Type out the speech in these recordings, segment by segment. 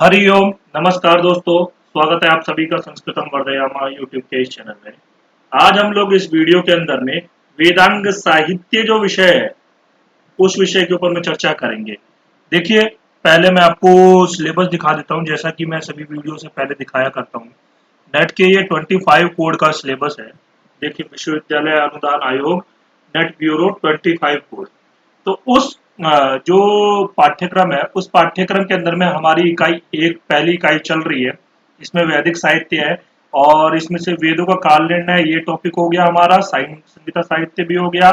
हरिओम। नमस्कार दोस्तों, स्वागत है आप सभी का संस्कृतम वर्धयामा यूट्यूब के इस चैनल में। आज हम लोग इस वीडियो के अंदर में वेदांग साहित्य जो विषय है उस विषय के ऊपर में चर्चा करेंगे। देखिए, पहले मैं आपको सिलेबस दिखा देता हूँ, जैसा कि मैं सभी वीडियो से पहले दिखाया करता हूँ। नेट के ये 25 कोड का सिलेबस है। देखिए, विश्वविद्यालय अनुदान आयोग नेट ब्यूरो 25 कोड। तो उस जो पाठ्यक्रम है उस पाठ्यक्रम के अंदर में हमारी इकाई एक पहली इकाई चल रही है। इसमें वैदिक साहित्य है और इसमें से वेदों का काल निर्णय ये टॉपिक हो गया हमारा। संहिता साहित्य भी हो गया,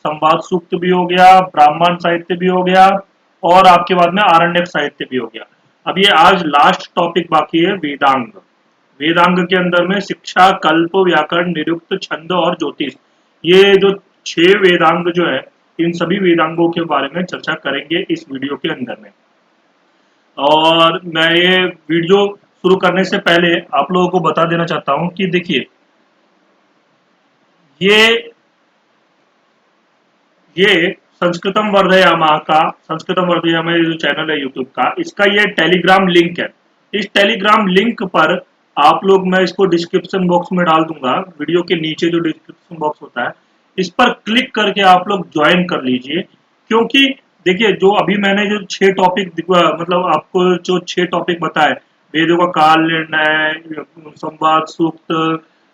संवाद सूक्त भी हो गया, ब्राह्मण साहित्य भी हो गया और आपके बाद में आरण्यक साहित्य भी हो गया। अब ये आज लास्ट टॉपिक बाकी है, वेदांग। वेदांग के अंदर में शिक्षा, कल्प, व्याकरण, निरुक्त, छंद और ज्योतिष, ये जो 6 वेदांग जो है, इन सभी वेदांगों के बारे में चर्चा करेंगे इस वीडियो के अंदर में। और मैं ये वीडियो शुरू करने से पहले आप लोगों को बता देना चाहता हूं कि देखिए, ये ये संस्कृतम वर्धयामा ये जो चैनल है यूट्यूब का, इसका ये टेलीग्राम लिंक है। इस टेलीग्राम लिंक पर आप लोग, मैं इसको डिस्क्रिप्शन बॉक्स में डाल दूंगा, वीडियो के नीचे जो डिस्क्रिप्शन बॉक्स होता है इस पर क्लिक करके आप लोग ज्वाइन कर लीजिए। क्योंकि देखिए, जो अभी मैंने जो 6 टॉपिक मतलब आपको जो 6 टॉपिक बताए, वेदों का काल निर्णय, संवाद सूक्त,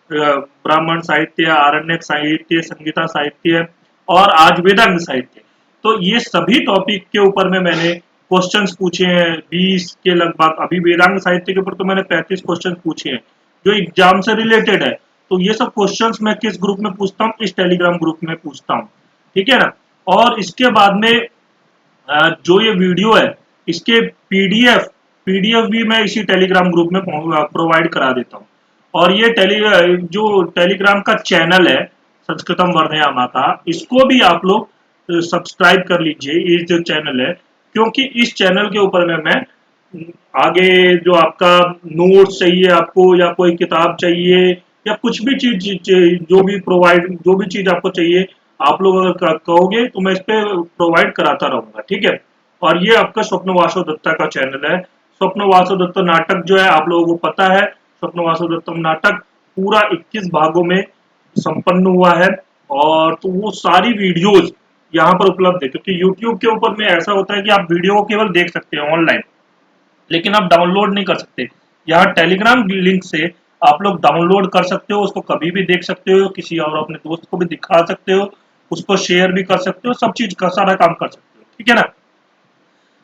ब्राह्मण साहित्य, आरण्यक साहित्य, संगीता साहित्य और आज वेदांग साहित्य, तो ये सभी टॉपिक के ऊपर में मैंने क्वेश्चंस पूछे हैं 20 के लगभग। अभी वेदांग साहित्य के ऊपर तो मैंने 35 क्वेश्चन पूछे हैं जो एग्जाम से रिलेटेड है। तो ये सब क्वेश्चंस मैं किस ग्रुप में पूछता हूँ? इस टेलीग्राम ग्रुप में पूछता हूँ। ठीक है ना। और इसके बाद में जो ये वीडियो है इसके पीडीएफ भी मैं इसी टेलीग्राम ग्रुप में प्रोवाइड करा देता हूँ। और ये जो टेलीग्राम का चैनल है संस्कृतम वर्धयामा का, इसको भी आप लोग सब्सक्राइब कर लीजिए। ये जो चैनल है, क्योंकि इस चैनल के ऊपर में मैं आगे जो आपका नोट्स चाहिए आपको, या कोई किताब चाहिए, या कुछ भी चीज जो भी चीज आपको चाहिए, आप लोग अगर कहोगे तो मैं इस पे प्रोवाइड कराता रहूंगा। ठीक है। और ये आपका स्वप्न वासव दत्ता का चैनल है। स्वप्न वासव दत्ता नाटक जो है, आप लोगों को पता है, स्वप्न वासव दत्ता नाटक पूरा 21 भागों में संपन्न हुआ है। और तो वो सारी वीडियोज यहाँ पर उपलब्ध है, क्योंकि यूट्यूब के ऊपर में ऐसा होता है कि आप वीडियो को केवल देख सकते हैं ऑनलाइन, लेकिन आप डाउनलोड नहीं कर सकते। यहाँ टेलीग्राम लिंक से आप लोग डाउनलोड कर सकते हो, उसको कभी भी देख सकते हो, किसी और अपने दोस्त को भी दिखा सकते हो, उसको शेयर भी कर सकते हो, सब चीज का सारा काम कर सकते हो। ठीक है ना।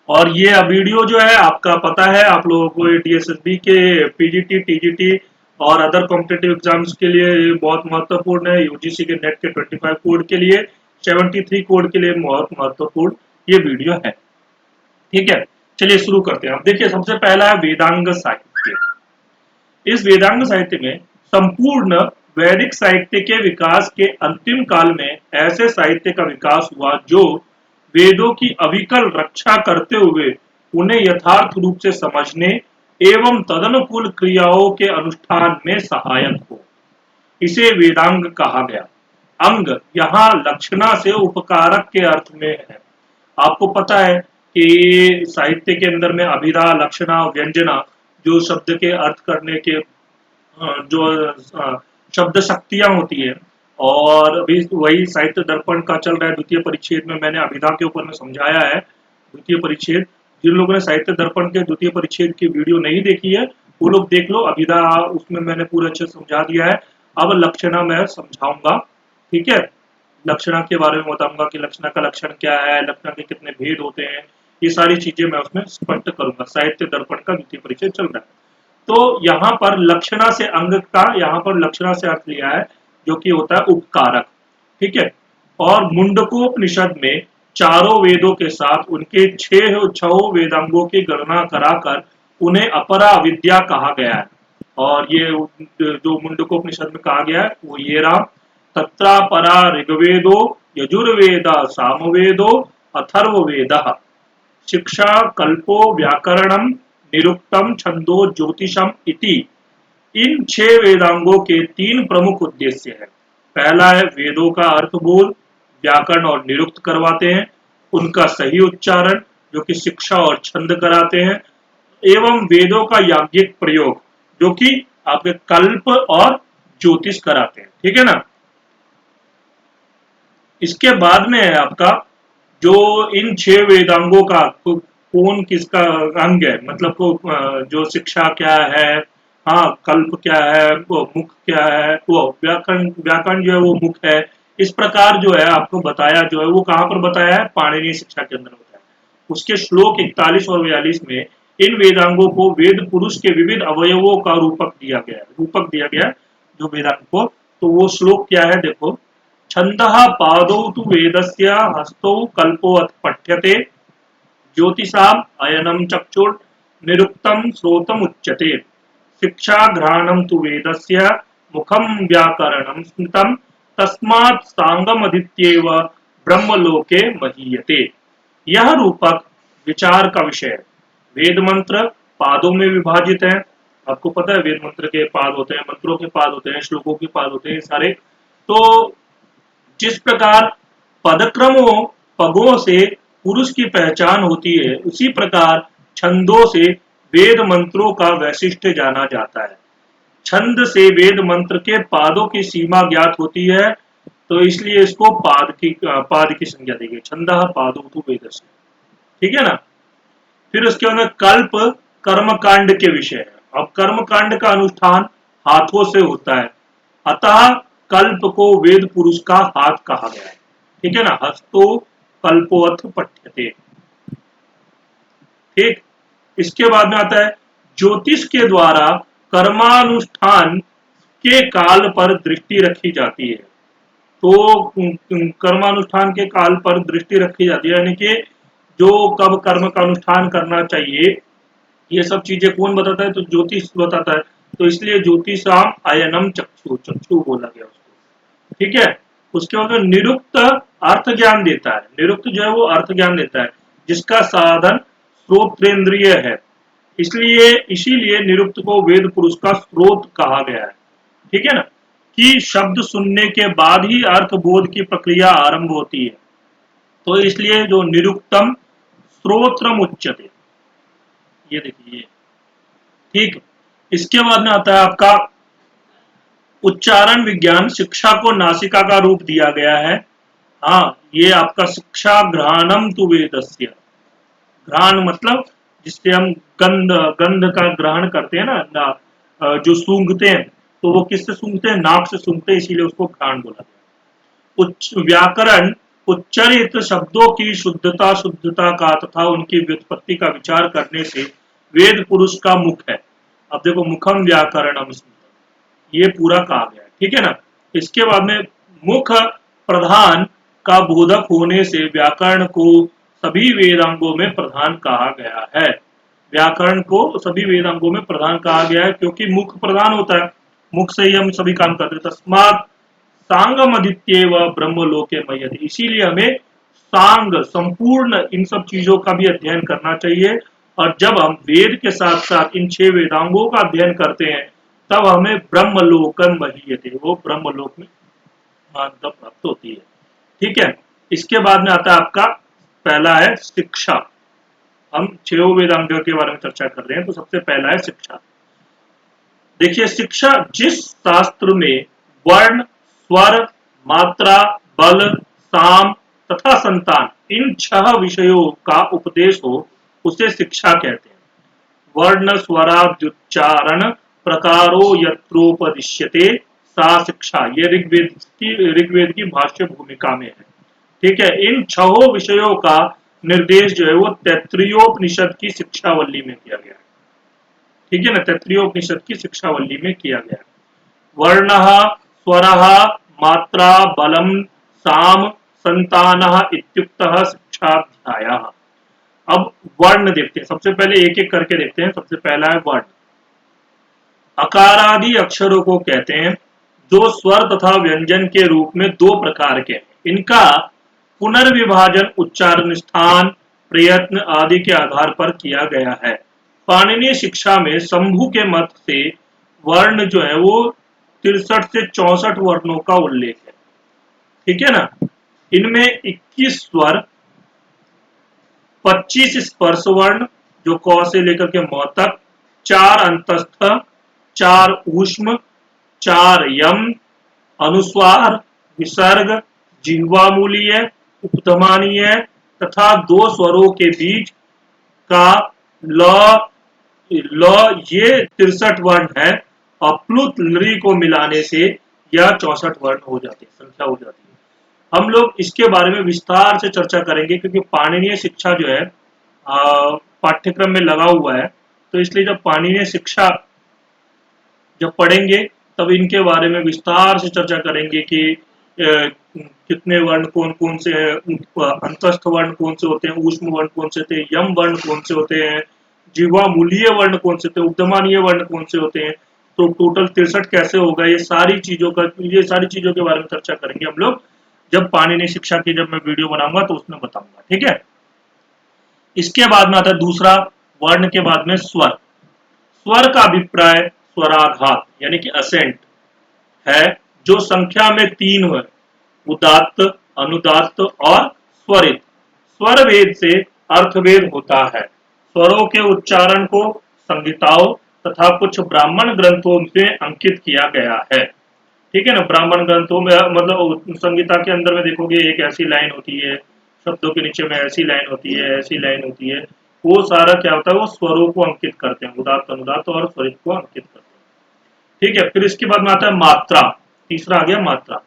और ये वीडियो जो है, आपका पता है आप लोगों को, डीएसएसबी के पीजीटी, टीजीटी और अदर कॉम्पिटेटिव एग्जाम्स के लिए ये बहुत महत्वपूर्ण है। यूजीसी के नेट के 25 कोड के लिए, 73 कोड के लिए बहुत महत्वपूर्ण ये वीडियो है। ठीक है। चलिए शुरू करते हैं। अब देखिए, सबसे पहला है वेदांग साहित्य। इस वेदांग साहित्य में संपूर्ण वैदिक साहित्य के विकास के अंतिम काल में ऐसे साहित्य का विकास हुआ जो वेदों की अविकल रक्षा करते हुए उन्हें यथार्थ रूप से समझने एवं तदनुकूल क्रियाओं के अनुष्ठान में सहायक हो। इसे वेदांग कहा गया। अंग यहाँ लक्षणा से उपकारक के अर्थ में है। आपको पता है कि साहित्य के अंदर में अभिधा, लक्षणा, व्यंजना, जो शब्द के अर्थ करने के जो शब्द शक्तियां होती है, और अभी वही साहित्य दर्पण का चल रहा है द्वितीय परिच्छेद में, मैंने अभिधा के ऊपर में समझाया है द्वितीय परिच्छेद। जिन लोगों ने साहित्य दर्पण के द्वितीय परिच्छेद की वीडियो नहीं देखी है वो लोग देख लो, अभिधा उसमें मैंने पूरे अच्छे समझा दिया है। अब लक्षणा मैं समझाऊंगा। ठीक है। लक्षणा के बारे में बताऊंगा कि लक्षणा का लक्षण क्या है, लक्षणा के कितने भेद होते हैं, ये सारी चीजें मैं उसमें स्पष्ट करूंगा। साहित्य दर्पण का द्वितीय परिच्छेद चल रहा है। तो यहाँ पर लक्षणा से अंग का, यहाँ पर लक्षणा से अर्थ लिया है जो कि होता है उपकारक। ठीक है। और मुंडकोपनिषद में चारों वेदों के साथ उनके छह वेदांगों की गणना कराकर उन्हें अपरा विद्या कहा गया है। और ये जो मुंडकोपनिषद में कहा गया है वो ये रहा, तत्रा परा ऋग्वेदो यजुर्वेद सामवेदो अथर्ववेदः शिक्षा कल्पो व्याकरणम निरुक्तम छंदो ज्योतिषम इति। इन 6 वेदांगों के 3 प्रमुख उद्देश्य है। पहला है वेदों का अर्थबोध, व्याकरण और निरुक्त करवाते हैं, उनका सही उच्चारण जो कि शिक्षा और छंद कराते हैं, एवं वेदों का याज्ञिक प्रयोग, जो कि आपके कल्प और ज्योतिष कराते हैं। ठीक है ना। इसके बाद में है आपका जो इन 6 वेदांगों का कौन किसका अंग है, मतलब जो शिक्षा क्या है, हाँ कल्प क्या है, वो मुख क्या है, वो व्याकरण, व्याकरण जो है वो मुख है। इस प्रकार जो है आपको बताया, जो है वो कहाँ पर बताया है, पाणिनीय शिक्षा के अंदर बताया। उसके श्लोक 41 और 42 में इन वेदांगों को वेद पुरुष के विविध अवयवों का रूपक दिया गया है जो वेदांग को। तो वो श्लोक क्या है देखो, छंदः पादौ तु वेदस्य हस्तौ कल्पोऽथ पठ्यते, ज्योतिषाम् अयनं चक्षुर् निरुक्तं श्रोतम् उच्यते, शिक्षा घ्राणं तु वेदस्य मुखं व्याकरणं स्मृतं, तस्मात् सांगमदित्येव ब्रह्मलोके महीयते। यह रूपक विचार का विषय है। वेद मंत्र पादों में विभाजित है। आपको पता है वेद मंत्र के पाद होते हैं, मंत्रों के पाद होते हैं, श्लोकों के पाद होते हैं सारे। तो जिस प्रकार पदक्रमों पगों से पुरुष की पहचान होती है, उसी प्रकार छंदों से वेद मंत्रों का वैशिष्ट्य जाना जाता है। छंद से वेद मंत्र के पादों की सीमा ज्ञात होती है, तो इसलिए इसको पाद की संज्ञा दी गई, छंदः पादौ तु वेदस्य। ठीक है ना। फिर उसके अंदर कल्प कर्मकांड के विषय है। अब कर्मकांड का अनुष्ठान हाथों से होता है, अतः कल्प को वेद पुरुष का हाथ कहा गया है। ठीक है ना, हस्तो कल्पोऽथ पठ्यते। ठीक। इसके बाद में आता है ज्योतिष के द्वारा कर्मानुष्ठान के काल पर दृष्टि रखी जाती है। तो कर्मानुष्ठान के काल पर दृष्टि रखी जाती है, यानी कि जो कब कर्म का अनुष्ठान करना चाहिए, ये सब चीजें कौन बताता है, तो ज्योतिष बताता है। तो इसलिए ज्योतिषाम अयनम चक्षु, चक्षु बोला गया उसको। ठीक है। उसके बाद में निरुक्त अर्थ ज्ञान देता है। निरुक्त जो है वो अर्थ ज्ञान देता है, जिसका साधन श्रोत्रेंद्रिय है। इसलिए इसीलिए निरुक्त को वेद पुरुष का स्रोत कहा गया है। ठीक है ना, कि शब्द सुनने के बाद ही अर्थ बोध की प्रक्रिया आरंभ होती है। तो इसलिए जो निरुक्तम स्रोत्रम उच्यते, ये देखिए। ठीक। इसके बाद में आता है आपका उच्चारण विज्ञान। शिक्षा को नासिका का रूप दिया गया है। हाँ, ये आपका शिक्षा घ्राणम तु वेदस्य। घ्राण मतलब जिससे हम गंध गंध का ग्रहण करते हैं जो सूंघते हैं, तो वो किससे सूंघते हैं, नाक से सूंघते हैं, इसीलिए उसको घ्राण बोला गया। उच्च व्याकरण उच्चरित शब्दों की शुद्धता शुद्धता का तथा उनकी व्युत्पत्ति का विचार करने से वेद पुरुष का मुख है। अब देखो, मुखम व्याकरणम, ये पूरा कहा गया है। ठीक है ना। इसके बाद में मुख प्रधान का बोधक होने से व्याकरण को सभी वेदांगों में प्रधान कहा गया है। व्याकरण को सभी वेदांगों में प्रधान कहा गया है क्योंकि मुख प्रधान होता है, मुख से ही हम सभी काम करते हैं। तस्मात सांगम आदित्य व ब्रह्मलोके मयति, इसीलिए हमें सांग संपूर्ण इन सब चीजों का भी अध्ययन करना चाहिए। और जब हम वेद के साथ साथ इन 6 वेदांगों का अध्ययन करते हैं, तब हमें ब्रह्मलोकन महीयते, वो ब्रह्मलोक में मान्यता प्राप्त होती है। ठीक है। इसके बाद में आता है आपका पहला है शिक्षा। हम 6 वेदांगों के बारे में चर्चा कर रहे हैं, तो सबसे पहला है शिक्षा। देखिए, शिक्षा जिस शास्त्र में वर्ण, स्वर, मात्रा, बल, साम तथा संतान, इन 6 विषयों का उपदेश हो, उसे शिक्षा कहते हैं। वर्ण स्वराद्युच्चारण प्रकारो यत्रोपदिश्यते सा शिक्षा, ये ऋग्वेद की भाष्य भूमिका में है। ठीक है। इन 6 विषयों का निर्देश जो है वो तैत्तिरीयोपनिषद की शिक्षावल्ली में किया गया है। ठीक है ना, तैत्तिरीयोपनिषद की शिक्षावल्ली में किया गया। वर्ण, स्वर, मात्रा, बलम, साम, संतान इत्युक्तः शिक्षाध्यायः। अब वर्ण देखते हैं, सबसे पहले एक एक करके देखते हैं। सबसे पहला है वर्ण। अकारादि अक्षरों को कहते हैं, जो स्वर तथा व्यंजन के रूप में 2 प्रकार के हैं। इनका पुनर्विभाजन उच्चारण स्थान प्रयत्न आदि के आधार पर किया गया है। पाणिनीय शिक्षा में शंभु के मत से वर्ण जो है वो 63 से 64 वर्णों का उल्लेख है। ठीक है ना। इनमें 21 स्वर, 25 स्पर्श वर्ण, जो क से लेकर के म तक, 4 अंतस्थ, 4 ऊष्म, 4 यम, अनुस्वार, विसर्ग, जिह्वामूलीय, उपधमानीय तथा 2 स्वरों के बीच का ल ल, ये 63 वर्ण है और प्लुत लरी को मिलाने से यह 64 वर्ण हो जाती है, संख्या हो जाती है। हम लोग इसके बारे में विस्तार से चर्चा करेंगे क्योंकि पाणिनीय शिक्षा जो है पाठ्यक्रम में लगा हुआ है, तो इसलिए जब पाणिनीय शिक्षा जब पढ़ेंगे तब इनके बारे में विस्तार से चर्चा करेंगे कि कितने वर्ण कौन कौन से हैं, अंतस्थ वर्ण कौन से होते हैं, ऊष्म वर्ण कौन से थे, यम वर्ण कौन से होते हैं, जीवामूलीय वर्ण कौन से थे, उपधमानीय वर्ण कौन से होते हैं, तो टोटल 63 कैसे होगा, ये सारी चीजों के बारे में चर्चा करेंगे हम लोग जब पाणिनीय शिक्षा की जब मैं वीडियो बनाऊंगा तो उसमें बताऊंगा। ठीक है, इसके बाद में आता है दूसरा, वर्ण के बाद में स्वर। स्वर का अभिप्राय स्वराघात यानी कि असेंट है, जो संख्या में 3 है, उदात्त, अनुदात्त और स्वरित। स्वर भेद से अर्थभेद होता है। स्वरों के उच्चारण को संहिताओं तथा कुछ ब्राह्मण ग्रंथों में अंकित किया गया है। ठीक है ना, ब्राह्मण ग्रंथों में मतलब संहिता के अंदर में देखोगे एक ऐसी लाइन होती है, शब्दों के नीचे में ऐसी लाइन होती है, ऐसी लाइन होती है, वो सारा क्या होता है, वो स्वरों को अंकित करते हैं, उदात्त, अनुदात्त और स्वरित को अंकित करते हैं। ठीक है, फिर इसके बाद में आता है मात्रा। तीसरा आ गया मात्रा।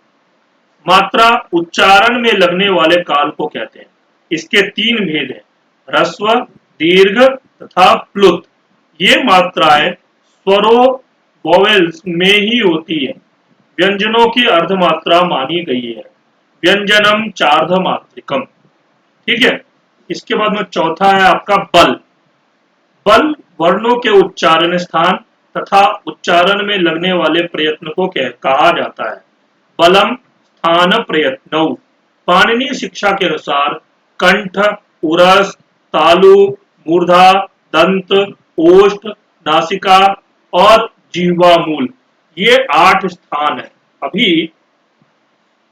मात्रा उच्चारण में लगने वाले काल को कहते हैं। इसके 3 भेद हैं, ह्रस्व, दीर्घ तथा प्लुत। ये मात्राएं स्वरों वोवेल्स में ही होती है। व्यंजनों की अर्धमात्रा मानी गई है। व्यंजनम चार्धमात्रिकम। ठीक है, इसके बाद में चौथा है आपका बल। बल वर्णों के उच्चारण स्थान तथा उच्चारण में लगने वाले प्रयत्न को कहा जाता है। बलम स्थान प्रयत्नौ। पाणिनीय शिक्षा के अनुसार कंठ, उरस, तालु, मूर्धा, दंत, ओष्ठ, नासिका और जिह्वामूल, ये 8 स्थान है। अभी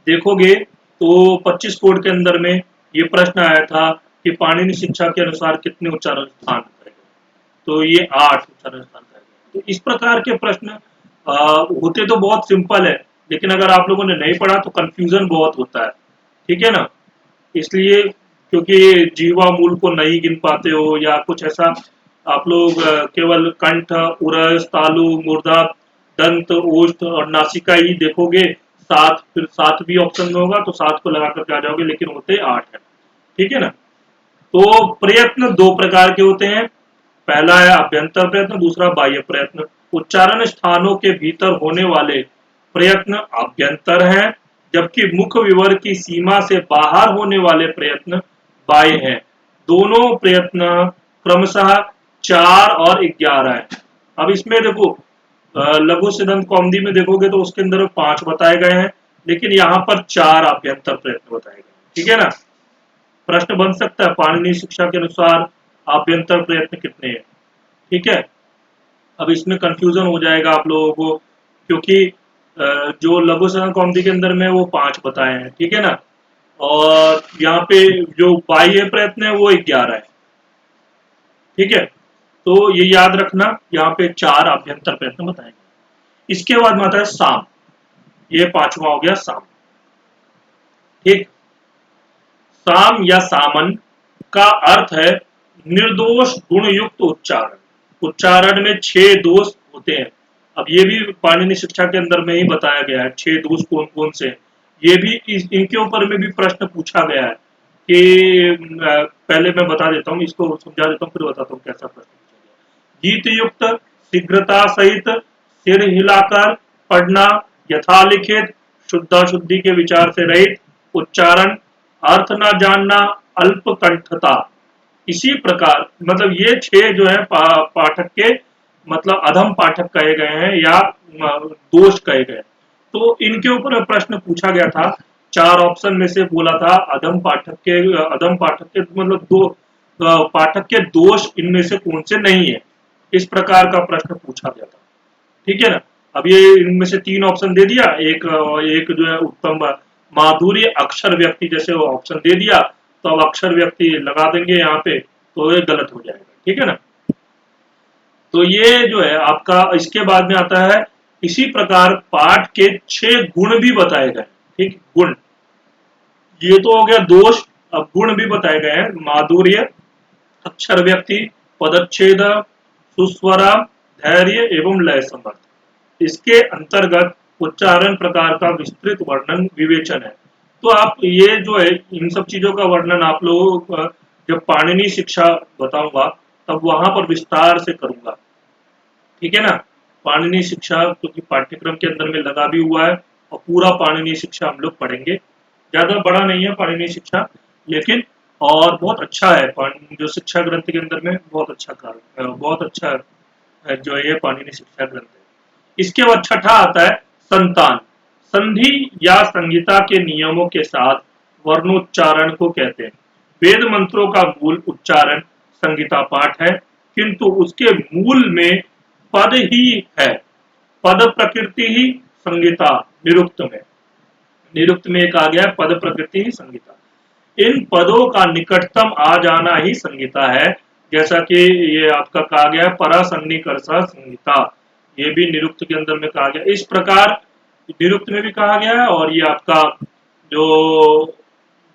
देखोगे तो 25 कोड के अंदर में ये प्रश्न आया था कि पाणिनीय शिक्षा के अनुसार कितने उच्चारण स्थान करेंगे, तो ये 8 उच्चारण स्थान करेंगे। तो इस प्रकार के प्रश्न होते तो बहुत सिंपल है, लेकिन अगर आप लोगों ने नहीं पढ़ा तो कंफ्यूजन बहुत होता है। ठीक है ना, इसलिए क्योंकि जीवा मूल को नहीं गिन पाते हो या कुछ ऐसा, आप लोग केवल कंठ, उरस, तालु, मूर्धा, दंत, ओष्ठ और नासिका ही देखोगे, 7, फिर 7 भी ऑप्शन में होगा तो 7 को लगा करके आ जाओगे, लेकिन होते 8 है। ठीक है ना, तो प्रयत्न 2 प्रकार के होते हैं। पहला है अभ्यंतर प्रयत्न, दूसरा बाह्य प्रयत्न। उच्चारण स्थानों के भीतर होने वाले प्रयत्न अभ्यंतर हैं, जबकि मुख विवर की सीमा से बाहर होने वाले प्रयत्न बाह्य हैं। दोनों प्रयत्न क्रमशः 4 और 11 है। अब इसमें देखो लघु सिद्धांत कौमुदी में देखोगे तो उसके अंदर 5 बताए गए हैं, लेकिन यहाँ पर 4 अभ्यंतर प्रयत्न बताए गए। ठीक है ना, प्रश्न बन सकता है पाणिनीय शिक्षा के अनुसार आभ्यंतर प्रयत्न कितने हैं। ठीक है, अब इसमें कंफ्यूजन हो जाएगा आप लोगों को, क्योंकि जो लघु सिद्धांत कौमुदी के अंदर में वो 5 बताए हैं। ठीक है ना, और यहाँ पे जो बाह्य प्रयत्न है वो 11 है। ठीक है, तो ये याद रखना, यहाँ पे 4 आभ्यंतर प्रयत्न बताए गए। इसके बाद में आता है साम। ये 5वां हो गया साम। ठीक, साम या सामन का अर्थ है निर्दोष गुण युक्त उच्चारण। उच्चारण में 6 दोष होते हैं। अब ये भी पाणिनीय शिक्षा के अंदर में ही बताया गया है 6 दोष कौन कौन से। ये भी इनके ऊपर में भी प्रश्न पूछा गया है कि पहले मैं बता देता हूँ, इसको समझा देता हूँ फिर बताता हूँ कैसा प्रश्न पूछा गया। गीत युक्त, शीघ्रता सहित, सिर हिलाकर पढ़ना, यथालिखित, शुद्धाशुद्धि के विचार से रहित उच्चारण, अर्थ न जानना, अल्प कंठता। इसी प्रकार मतलब ये 6 जो है पाठक के मतलब अधम पाठक कहे गए हैं या दोष कहे गए। तो इनके ऊपर प्रश्न पूछा गया था, 4 ऑप्शन में से बोला था अधम पाठक के मतलब 2 पाठक के दोष इनमें से कौन से नहीं है, इस प्रकार का प्रश्न पूछा गया था। ठीक है ना, अब ये इनमें से 3 ऑप्शन दे दिया, एक जो है उत्तम माधुर्य अक्षर व्यक्ति जैसे ऑप्शन दे दिया, तो अब अक्षर व्यक्ति लगा देंगे यहाँ पे, तो ये गलत हो जाएगा। ठीक है ना। तो ये जो है आपका, इसके बाद में आता है इसी प्रकार पाठ के 6 गुण भी बताए गए। ठीक, गुण, ये तो हो गया दोष। अब गुण भी बताए गए हैं, माधुर्य, अक्षर व्यक्ति, पदच्छेद, सुस्वरा, धैर्य एवं लय समर्थ। इसके अंतर्गत उच्चारण प्रकार का विस्तृत वर्णन विवेचन है। तो आप ये जो है इन सब चीजों का वर्णन आप लोगों को जब पाणिनि शिक्षा बताऊंगा तब वहां पर विस्तार से करूंगा। ठीक है ना। पाणिनि शिक्षा क्योंकि पाठ्यक्रम के अंदर में लगा भी हुआ है और पूरा पाणिनि शिक्षा हम लोग पढ़ेंगे। ज्यादा बड़ा नहीं है पाणिनि शिक्षा, लेकिन और बहुत अच्छा है। जो शिक्षा ग्रंथ के अंदर में बहुत अच्छा कार्य, बहुत अच्छा जो है ये पाणिनि शिक्षा ग्रंथ है। इसके बाद छठा आता है संतान। संधि या संहिता के नियमों के साथ वर्णोच्चारण को कहते हैं। वेद मंत्रों का मूल उच्चारण संहिता पाठ है, किंतु उसके मूल में पद ही है। पद प्रकृति ही संहिता निरुक्त में, निरुक्त में एक आ गया पद प्रकृति ही संहिता। इन पदों का निकटतम आ जाना ही संहिता है। जैसा कि ये आपका कहा गया परा सन्निकर्षा संहिता, ये भी निरुक्त के अंदर में कहा गया। इस प्रकार निरुक्त में भी कहा गया है और ये आपका जो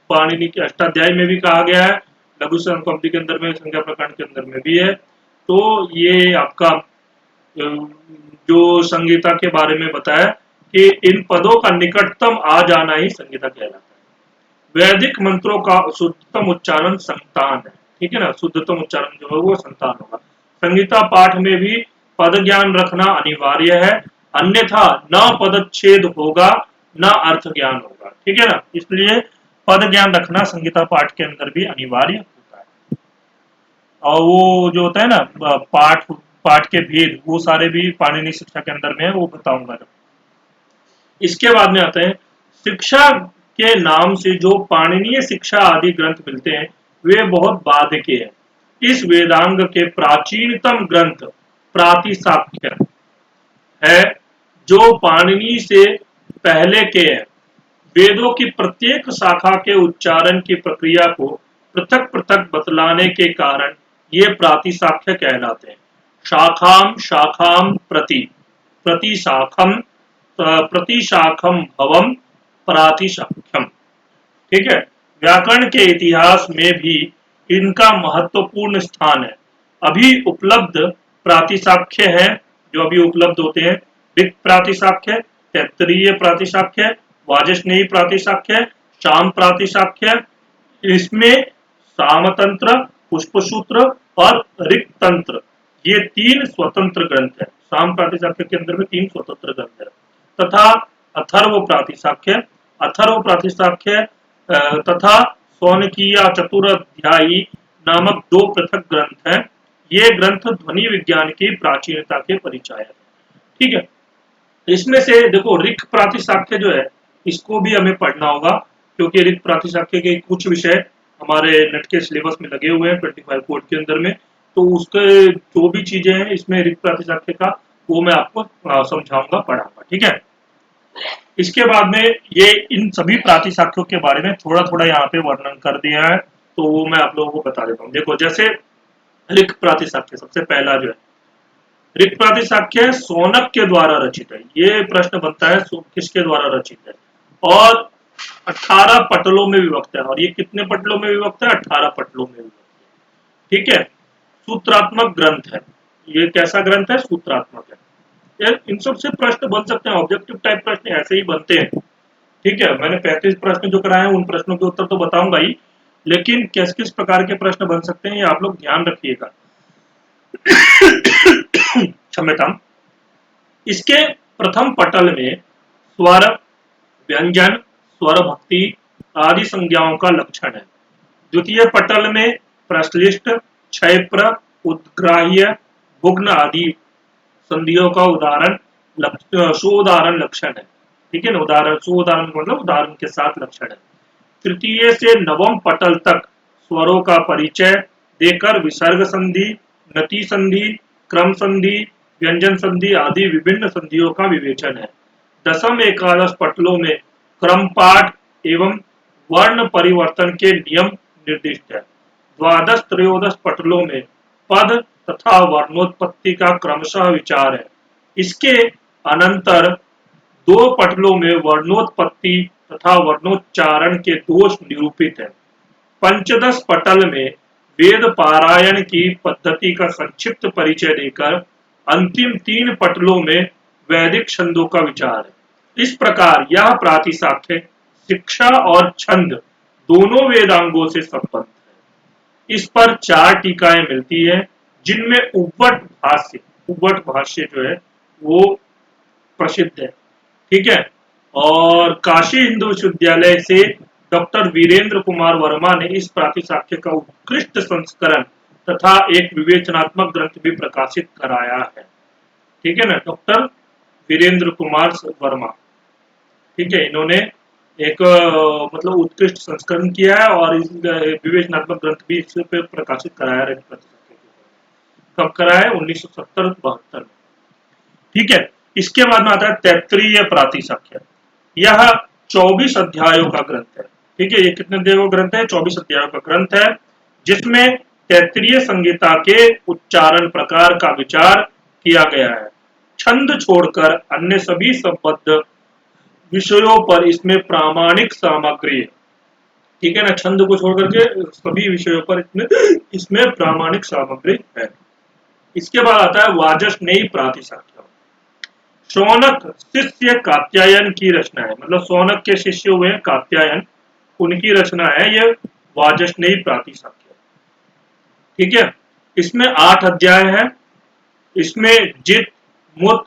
पाणिनि के अष्टाध्याय में भी कहा गया है, लघु संकल्प के अंदर में, संज्ञा प्रकरण के अंदर में भी है। तो ये आपका जो संहिता के बारे में बताया कि इन पदों का निकटतम आ जाना ही संहिता कहलाता है। वैदिक मंत्रों का शुद्धतम उच्चारण संतान है। ठीक है ना, शुद्धतम उच्चारण जो है वो संतान होगा। संहिता पाठ में भी पद ज्ञान रखना अनिवार्य है, अन्यथा न पदच्छेद होगा न अर्थ ज्ञान होगा। ठीक है ना, इसलिए पद ज्ञान रखना संहिता पाठ के अंदर भी अनिवार्य होता है। और वो जो होता है ना पाठ पाठ के भेद, वो सारे भी पाणिनि शिक्षा के अंदर में है, वो बताऊंगा जब। इसके बाद में आते हैं शिक्षा के नाम से जो पाणिनीय शिक्षा आदि ग्रंथ मिलते हैं वे बहुत बाद के हैं। इस वेदांग के प्राचीनतम ग्रंथ प्रातिशाख्य है, जो पाणिनि से पहले के हैं। वेदों की प्रत्येक शाखा के उच्चारण की प्रक्रिया को पृथक पृथक बतलाने के कारण ये प्रातिशाख्य कहलाते हैं। शाखाम शाखाम प्रति, प्रतिशाखम, प्रतिशाखम भवम, प्रातिशाख्यम। ठीक है। व्याकरण के इतिहास में भी इनका महत्वपूर्ण स्थान है। अभी उपलब्ध प्रातिशाख्य है, जो अभी उपलब्ध होते हैं, ऋक् प्रातिशाख्य, तैत्तिरीय प्रातिशाख्य, वाजस्नेयी प्रातिशाख्य, शाम प्रातिशाख्य। इसमें सामतंत्र, पुष्पसूत्र और ऋक् तंत्र, ये 3 स्वतंत्र ग्रंथ है। साम प्रातिशाख्य के अंदर में 3 स्वतंत्र ग्रंथ है। तथा अथर्व प्रातिशाख्य, अथर्व प्रातिशाख्य तथा सौनकीय चतुराध्यायी नामक 2 पृथक ग्रंथ हैं। ये ग्रंथ ध्वनि विज्ञान की प्राचीनता के परिचय है। ठीक है। इसमें से देखो ऋक् प्रातिशाख्य जो है इसको भी हमें पढ़ना होगा, क्योंकि ऋक् प्रातिशाख्य के कुछ विषय हमारे नेट के सिलेबस में लगे हुए हैं 25 कोड के अंदर में। तो उसके जो भी चीजें हैं इसमें ऋक् प्रातिशाख्य का, वो मैं आपको समझाऊंगा, पढ़ाऊंगा। ठीक है। इसके बाद में ये इन सभी प्रातिशाख्यों के बारे में थोड़ा थोड़ा यहाँ पे वर्णन कर दिया है, तो वो मैं आप लोगों को बता देता हूँ। देखो जैसे ऋक् प्रातिशाख्य सबसे पहला जो है, ऋक् प्रातिशाख्य सौनक के द्वारा रचित है। ये प्रश्न बनता है किसके द्वारा रचित है, और 18 पटलों में विभक्त है। और ये कितने पटलों में विभक्त है? 18 पटलों में विभक्त है। ठीक है। सूत्रात्मक ग्रंथ है। ये कैसा ग्रंथ है? सूत्रात्मक है। इन सब से प्रश्न बन सकते हैं, ऑब्जेक्टिव टाइप प्रश्न ऐसे ही बनते हैं। ठीक है। मैंने 35 प्रश्न जो कराए हैं उन प्रश्नों के उत्तर तो बताऊंगा ही, लेकिन किस किस प्रकार के प्रश्न बन सकते हैं ये आप लोग ध्यान रखिएगा। क्षम्यताम। इसके प्रथम पटल में स्वर, व्यंजन, स्वर भक्ति आदि संज्ञाओं का लक्षण है। द्वितीय पटल में प्रश्लिष्ट, क्षयप्र, उद्ग्राह्य, भुग्न आदि संधियों का उदाहरण, सुउदाहरण लक्षण है। ठीक है ना, उदाहरण सुउदाहरण मतलब उदाहरण के साथ लक्षण है। तृतीय से नवम पटल तक स्वरों का परिचय देकर विसर्ग संधि, नति संधि, क्रम संधि, व्यंजन संधि आदि विभिन्न संधियों का विवेचन है। दसम एकादश पटलों में क्रम पाठ एवं वर्ण परिवर्तन के नियम निर्दिष्ट है। द्वादश त्रयोदश पटलों में पद तथा वर्णोत्पत्ति का क्रमशः विचार है। इसके अनंतर दो पटलों में वर्णोत्पत्ति तथा वर्णोच्चारण के दोष निरूपित है। पंचदश पटल में वेद पारायण की पद्धति का संक्षिप्त परिचय देकर अंतिम तीन पटलों में वैदिक छंदों का विचार है। इस प्रकार यह प्रातिशाख्य शिक्षा और छंद दोनों वेदांगों से संबद्ध है। इस पर चार टीकाएं मिलती है, जिनमें उव्वट भाष्य जो है वो प्रसिद्ध है। ठीक है। और काशी हिंदू विश्वविद्यालय से डॉक्टर वीरेंद्र कुमार वर्मा ने इस प्रातिशाख्य का उत्कृष्ट संस्करण तथा एक विवेचनात्मक ग्रंथ भी प्रकाशित कराया है। ठीक है ना, डॉक्टर वीरेंद्र कुमार वर्मा। ठीक है, इन्होंने एक मतलब उत्कृष्ट संस्करण किया है और इस विवेचनात्मक ग्रंथ भी इस पे प्रकाशित कराया है। कब कराया है? 1970-72 में। ठीक है। इसके बाद में आता है तैत्तिरीय प्रातिशाख्य। यह 24 अध्यायों का ग्रंथ है। ठीक है, ये कितने अध्यायों का ग्रंथ है? 24 अध्यायों का ग्रंथ है, जिसमें तैत्तिरीय संहिता के उच्चारण प्रकार का विचार किया गया है। छंद छोड़कर अन्य सभी संबद्ध विषयों पर इसमें प्रामाणिक सामग्री है। ठीक है ना, छंद को छोड़ करके सभी विषयों पर इसमें प्रामाणिक सामग्री है। इसके बाद आता है वाजस्नेयी प्रातिशाख्य। शौनक शिष्य कात्यायन की रचना है, मतलब शौनक के शिष्य हुए कात्यायन, उनकी रचना है ये वाजस्नेयी प्रातिशाख्य। ठीक है, इसमें 8 अध्याय हैं। इसमें जित, मुत,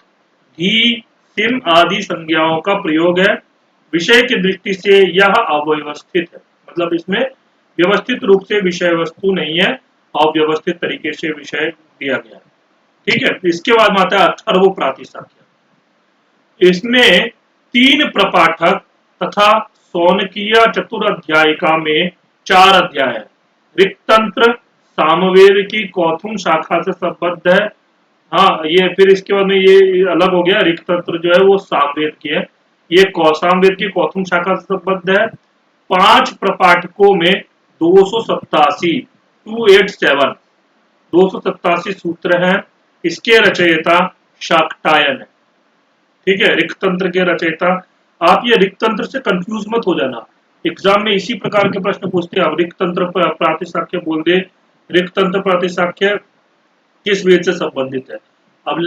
धी, सिम आदि संज्ञाओं का प्रयोग है। विषय की दृष्टि से यह अव्यवस्थित है, मतलब इसमें व्यवस्थित रूप से विषय वस्तु नहीं है, अव्यवस्थित तरीके से विषय दिया गया है। ठीक है, इसके बाद में आता है अथर्व प्रातिशाख्य। इसमें 3 प्रपाठक तथा शौनकीय चतुराध्यायिका में 4 अध्याय है। ऋक्तंत्र सामवेद की कौथुम शाखा से संबद्ध है। हाँ, ये फिर इसके बाद में ये अलग हो गया। ऋक्तंत्र जो है वो सामवेद की है, ये सामवेद की कौथुम शाखा से संबद्ध है। 5 प्रपाठकों में 287 सूत्र हैं। इसके रचयिता शाक्टायन है। ठीक है, ऋक्तंत्र के रचयिता। आप ये ऋक्तंत्र से कंफ्यूज मत हो जाना, एग्जाम में इसी प्रकार के प्रश्न पूछते हैं। अब ऋक्तंत्र प्रातिशाख्य बोल दे, ऋक्तंत्र प्रातिशाख्य किस वेद से संबंधित है? अब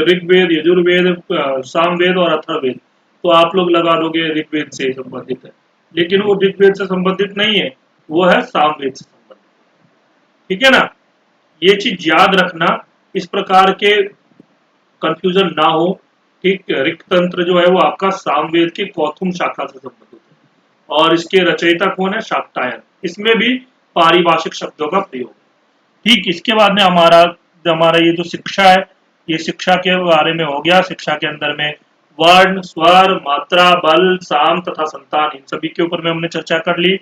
ऋग्वेद, यजुर्वेद, सामवेद और अथर्ववेद, तो आप लोग लगा दोगे ऋग्वेद से संबंधित है, लेकिन वो ऋग्वेद से संबंधित नहीं है, वो है सामवेद से संबंधित। ठीक है ना, ये चीज याद रखना, इस प्रकार के कंफ्यूजन ना हो। ठीक, ऋक्तंत्र जो है वो आपका सामवेद की कौथुम शाखा से संबंधित है और इसके रचयिता कौन है? शाक्टायन। इसमें भी पारिभाषिक शब्दों का प्रयोग है। ठीक, इसके बाद में हमारा ये जो शिक्षा है, ये शिक्षा के बारे में हो गया। शिक्षा के अंदर में वर्ण, स्वर, मात्रा, बल, साम तथा संतान, इन सभी के ऊपर में हमने चर्चा कर ली।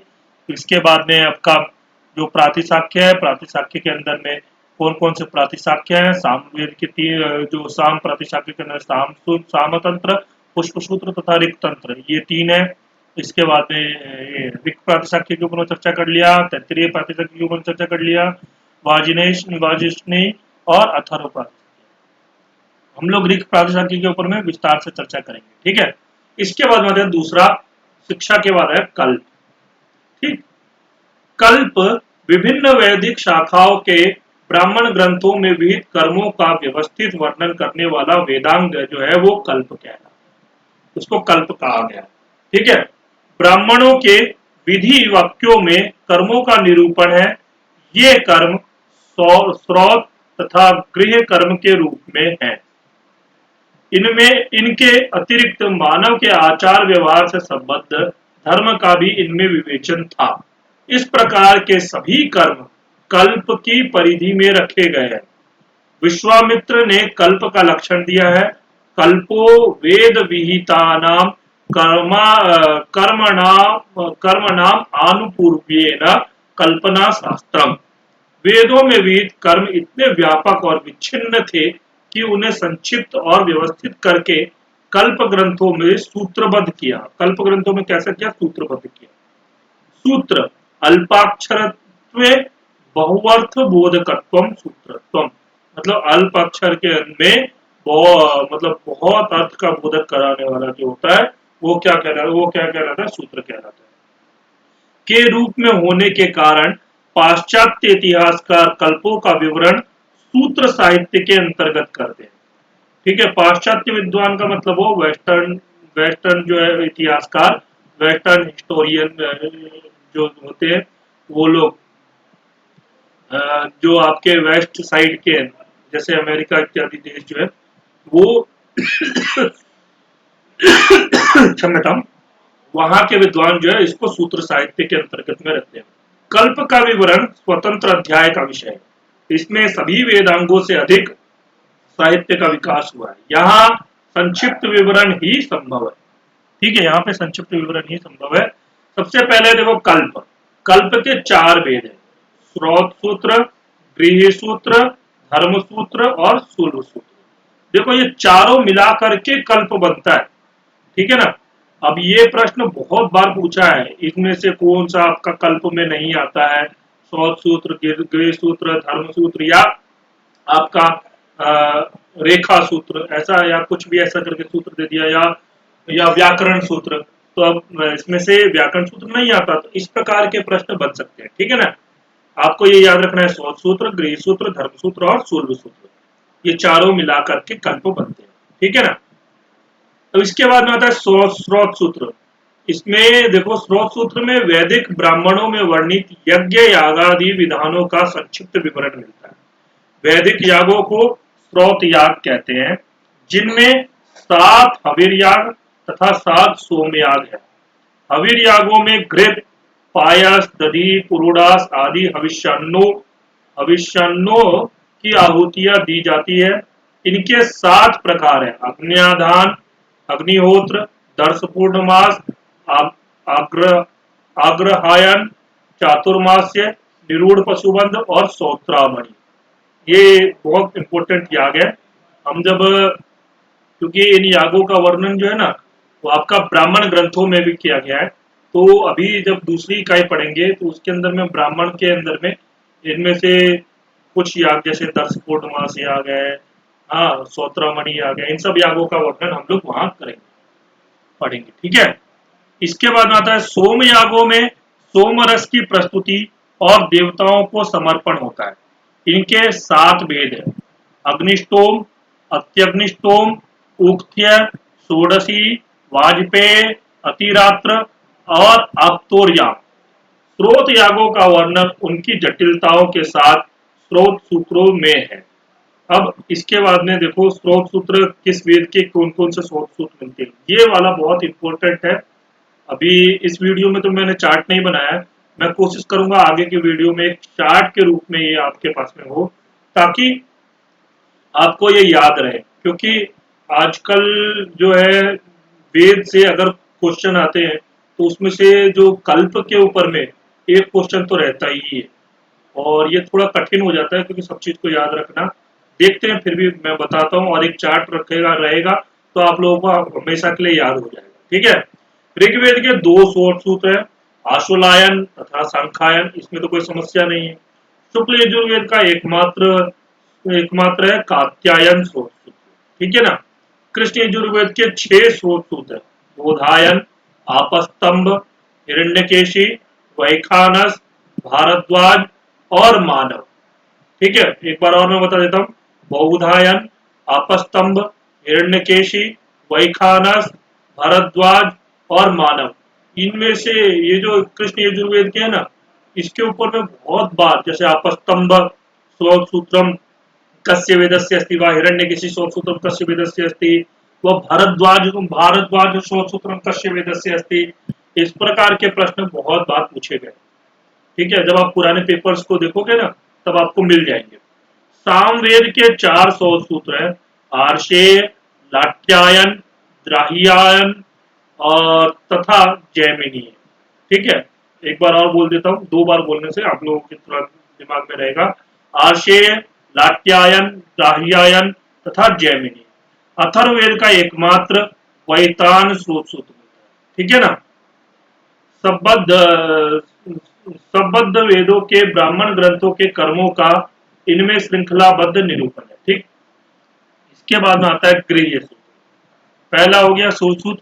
इसके बाद में आपका जो प्रातिशाख्य है, प्रातिशाख्य के अंदर में कौन कौन से प्रातिशाख्य हैं? सामवेद के 3 जो साम प्रातिशाख्य के अंदर सामतंत्र, पुष्पसूत्र तथा ऋक्तंत्र, ये 3 है। इसके बाद में ऋक् प्रातिशाख्य के ऊपर चर्चा कर लिया, तैत्तिरीय प्रातिशाख्य के ऊपर चर्चा कर लिया, वाजस्नेयी और अथर्व प्रातिशाख्य। हम लोग ऋक् प्रातिशाख्य के ऊपर में विस्तार से चर्चा करेंगे। ठीक है, इसके बाद में दूसरा शिक्षा के बाद है कल्प। ठीक, कल्प विभिन्न वैदिक शाखाओं के ब्राह्मण ग्रंथों में विहित कर्मों का व्यवस्थित वर्णन करने वाला वेदांग जो है वो कल्प कहलाता है, उसको कल्प कहा गया। ठीक है, ब्राह्मणों के विधि वाक्यों में कर्मों का निरूपण है। ये कर्म स्रोत तथा गृह कर्म के रूप में है। इनमें इनके अतिरिक्त मानव के आचार व्यवहार से संबद्ध धर्म का भी इनमें विवेचन था। इस प्रकार के सभी कर्म कल्प की परिधि में रखे गए हैं। विश्वामित्र ने कल्प का लक्षण दिया है। कल्पो वेद विहितानाम कर्मणाम आनुपूर्व्येन कल्पना शास्त्रम। वेदों में विहित कर्म इतने व्यापक और विच्छिन्न थे कि उन्हें संक्षिप्त और व्यवस्थित करके कल्प ग्रंथों में सूत्रबद्ध किया। कल्प ग्रंथों में कैसे किया? सूत्रबद्ध किया। सूत्र अल्पाक्षरत्वे बहुअर्थ बोधकत्वम सूत्रत्वम, मतलब अल्प अक्षर के अंत में मतलब बहुत अर्थ का बोधक कराने वाला जो होता है वो क्या कहलाता है, सूत्र कहलाता है। के रूप में होने के कारण पाश्चात्य इतिहासकार कल्पों का विवरण सूत्र साहित्य के अंतर्गत करते हैं। ठीक है, पाश्चात्य विद्वान का मतलब वो वेस्टर्न वेस्टर्न जो है इतिहासकार, वेस्टर्न हिस्टोरियन जो होते हैं वो लोग, जो आपके वेस्ट साइड के हैं, जैसे अमेरिका इत्यादि देश जो है वो क्षम्यताम, वहां के विद्वान जो है इसको सूत्र साहित्य के अंतर्गत में रखते हैं। कल्प का विवरण स्वतंत्र अध्याय का विषय है। इसमें सभी वेदांगों से अधिक साहित्य का विकास हुआ है। यहाँ संक्षिप्त विवरण ही संभव है। ठीक है, यहाँ पे संक्षिप्त विवरण ही संभव है। सबसे पहले देखो कल्प, कल्प के 4 वेद है, स्रोत सूत्र, गृह सूत्र, धर्म सूत्र और शूल सूत्र। देखो ये चारों मिला करके कल्प बनता है। ठीक है ना। अब ये प्रश्न बहुत बार पूछा है, इसमें से कौन सा आपका कल्प में नहीं आता है, स्रोत सूत्र, गृह सूत्र, धर्म सूत्र या आपका रेखा सूत्र, ऐसा या कुछ भी ऐसा करके सूत्र दे दिया, या व्याकरण सूत्र। तो अब इसमें से व्याकरण सूत्र नहीं आता, तो इस प्रकार के प्रश्न बन सकते हैं। ठीक है ना। आपको ये याद रखना है, स्रोत सूत्र, गृह सूत्र, धर्म सूत्र और शूल सूत्र, ये चारों मिलाकर के कल्प बनते हैं। ठीक है ना। तो इसके बाद में आता है स्रोत सूत्र। इसमें देखो स्रोत सूत्र में वैदिक ब्राह्मणों में वर्णित यज्ञ यागादि विधानों का संक्षिप्त विवरण मिलता है। वैदिक यागों को स्रोत याग कहते हैं, जिनमें 7 हविर याग तथा 7 सोम याग है। हविर यागों में घृत, पायस, दधि, पुरोडास आदि हविष्यान्नों की आहुतियां दी जाती है। इनके 7 प्रकार है: अग्न्याधान, अग्निहोत्र, दर्श पूर्णमास, आग्र आग्रहायन, चातुर्मास्य, निरूढ़ पशुबंध और सौत्रामणि। ये बहुत इंपॉर्टेंट याग है। हम जब, क्योंकि इन यागों का वर्णन जो है ना वो आपका ब्राह्मण ग्रंथों में भी किया गया है, तो अभी जब दूसरी इकाई पढ़ेंगे तो उसके अंदर में ब्राह्मण के अंदर में इनमें से कुछ याग जैसे दर्श पूर्णमास याग है, हाँ सौत्रामणि याग है, इन सब यागों का वर्णन हम लोग वहां करेंगे, पढ़ेंगे। ठीक है। इसके बाद में आता है सोम यागों में सोम रस की प्रस्तुति और देवताओं को समर्पण होता है। इनके 7 वेद है: अग्निष्टोम, अत्यग्निष्टोम, उक्थ्य, षोडशी, वाजपेय, अतिरात्र और आप्तोर्याम। स्रोत यागों का वर्णन उनकी जटिलताओं के साथ स्रोत सूत्रों में है। अब इसके बाद में देखो स्रोत सूत्र किस वेद के कौन कौन से स्रोत सूत्र मिलते हैं, ये वाला बहुत इंपॉर्टेंट है। अभी इस वीडियो में तो मैंने चार्ट नहीं बनाया है, मैं कोशिश करूंगा आगे के वीडियो में एक चार्ट के रूप में ये आपके पास में हो, ताकि आपको ये याद रहे। क्योंकि आजकल जो है वेद से अगर क्वेश्चन आते हैं तो उसमें से जो कल्प के ऊपर में एक क्वेश्चन तो रहता ही है, और ये थोड़ा कठिन हो जाता है क्योंकि सब चीज को याद रखना। देखते हैं, फिर भी मैं बताता हूँ, और एक चार्ट रखेगा रहेगा तो आप लोगों को हमेशा के लिए याद हो जाएगा। ठीक है। ऋग्वेद के 2 स्रोत सूत्र है, आशुलायन तथा सांख्यायन, इसमें तो कोई समस्या नहीं है। शुक्ल यजुर्वेद का एकमात्र एकमात्र है कात्यायन स्रोत सूत्र। ठीक है ना। कृष्ण यजुर्वेद के 6 स्रोत सूत्र है: बोधायन, आपस्तंभ, हिरण्यकेशी, वैखानस, भारद्वाज और मानव। ठीक है, एक बार और मैं बता देता हूँ: बौधायन, आपस्तंभ, हिरण्यकेशी, वैखानस, भारद्वाज और मानव। इनमें से ये जो कृष्ण यजुर्वेद के है ना, इसके ऊपर में बहुत बार, जैसे आपस्तंभ स्रोत सूत्रम कस्य वेदस्य अस्ति वा हिरण्यकेशी स्रोत सूत्रम कस्य वेदस्य अस्ति व भारद्वाज स्रोत सूत्रम कस्य वेदस्य अस्ति, इस प्रकार के प्रश्न बहुत बार पूछे गए। ठीक है, जब आप पुराने पेपर्स को देखोगे ना तब आपको मिल जाएंगे। सामवेद के 4 स्रोत सूत्र है: आर्षेय, लाट्यायन, द्राहियायन और तथा जैमिनी। ठीक है, एक बार और बोल देता हूँ, 2 बार बोलने से आप लोगों के थोड़ा दिमाग में रहेगा: आर्षेय, लाट्यायन, द्राहियायन तथा जैमिनी। अथर्ववेद का एकमात्र वैतान स्रोत सूत्र। ठीक है ना। सबद्ध संबद्ध वेदों के ब्राह्मण ग्रंथों के कर्मों का इनमें श्रृंखलाबद्ध निरूपण है। ठीक, इसके बाद में आता है गृह्य सूत्र। पहला हो गया सुश्रुत,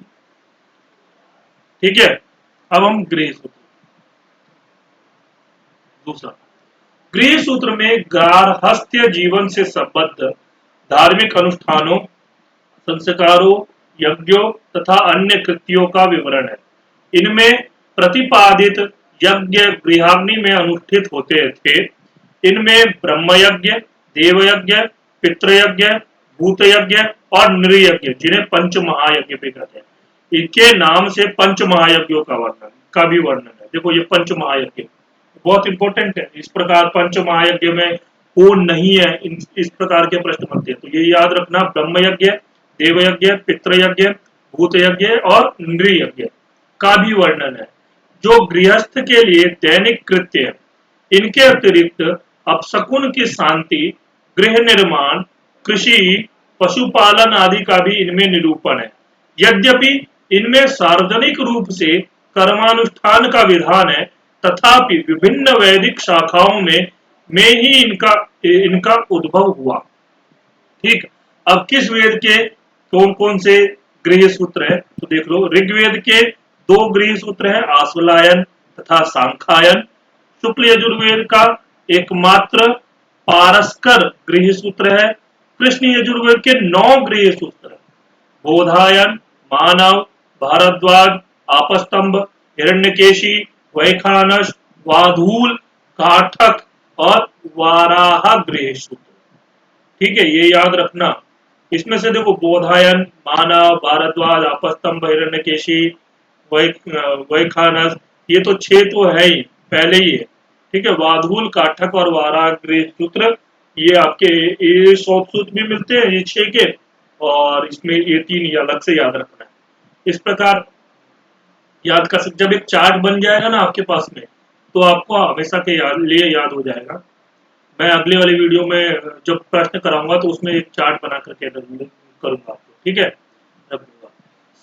ठीक है। अब हम गृह्य सूत्र दूसरा, गृह सूत्र में गार्हस्थ्य जीवन से संबद्ध धार्मिक अनुष्ठानों, संस्कारों, यज्ञों तथा अन्य कृत्यों का विवरण है। इनमें प्रतिपादित यज्ञ गृहाग्नि में अनुष्ठित होते थे। इनमें ब्रह्मयज्ञ, देवयज्ञ, पितृयज्ञ, भूतयज्ञ और नृयज्ञ, जिन्हें पंच महायज्ञ भी कहते हैं, इनके नाम से पंच महायज्ञों का भी वर्णन है। देखो ये पंच महायज्ञ बहुत इंपॉर्टेंट है। इस प्रकार पंच महायज्ञ में कौन नहीं है, इस प्रकार के प्रश्न बनते हैं, तो ये याद रखना। ब्रह्म यज्ञ, देव यज्ञ, पितृ यज्ञ, भूत यज्ञ और नृ यज्ञ का भी वर्णन है, जो गृहस्थ के लिए दैनिक कृत्य है। इनके अतिरिक्त अपशकुन की शांति, गृह निर्माण, कृषि, पशुपालन आदि का भी इनमें निरूपण है। यद्यपि इनमें सार्वजनिक रूप से कर्मानुष्ठान का विधान है, तथापि विभिन्न वैदिक शाखाओं में ही इनका इनका उद्भव हुआ। ठीक, अब किस वेद के कौन कौन से गृह सूत्र है तो देख लो। ऋग्वेद के दो गृह सूत्र है, आश्वलायन तथा सांख्यायन। शुक्ल यजुर्वेद का एकमात्र पारस्कर गृह सूत्र है। कृष्ण यजुर्वेद के 9 गृह सूत्र है, बोधायन, मानव, भारद्वाज, आपस्तंभ, हिरण्यकेशी, वैखानस, वाधूल, काठक और वाराह गृह सूत्र। ठीक है, ये याद रखना। इसमें से देखो बोधायन, मानव, भारद्वाज, आपस्तंभ, हिरण्यकेशी, वैखानस, ये तो 6 तो है ही, पहले ही है। ठीक है, वाधूल, काठक और वाराह गृह सूत्र ये आपके ये शॉर्ट सूत्र भी मिलते हैं ये 6 के, और इसमें ये 3 ये अलग से याद रखना है। इस प्रकार याद कर सकते, जब एक चार्ट बन जाएगा ना आपके पास में, तो आपको हमेशा के लिए याद हो जाएगा। मैं अगले वाली वीडियो में जब प्रश्न कराऊंगा तो उसमें एक चार्ट बना करके करूंगा आपको, ठीक है, रख दूंगा।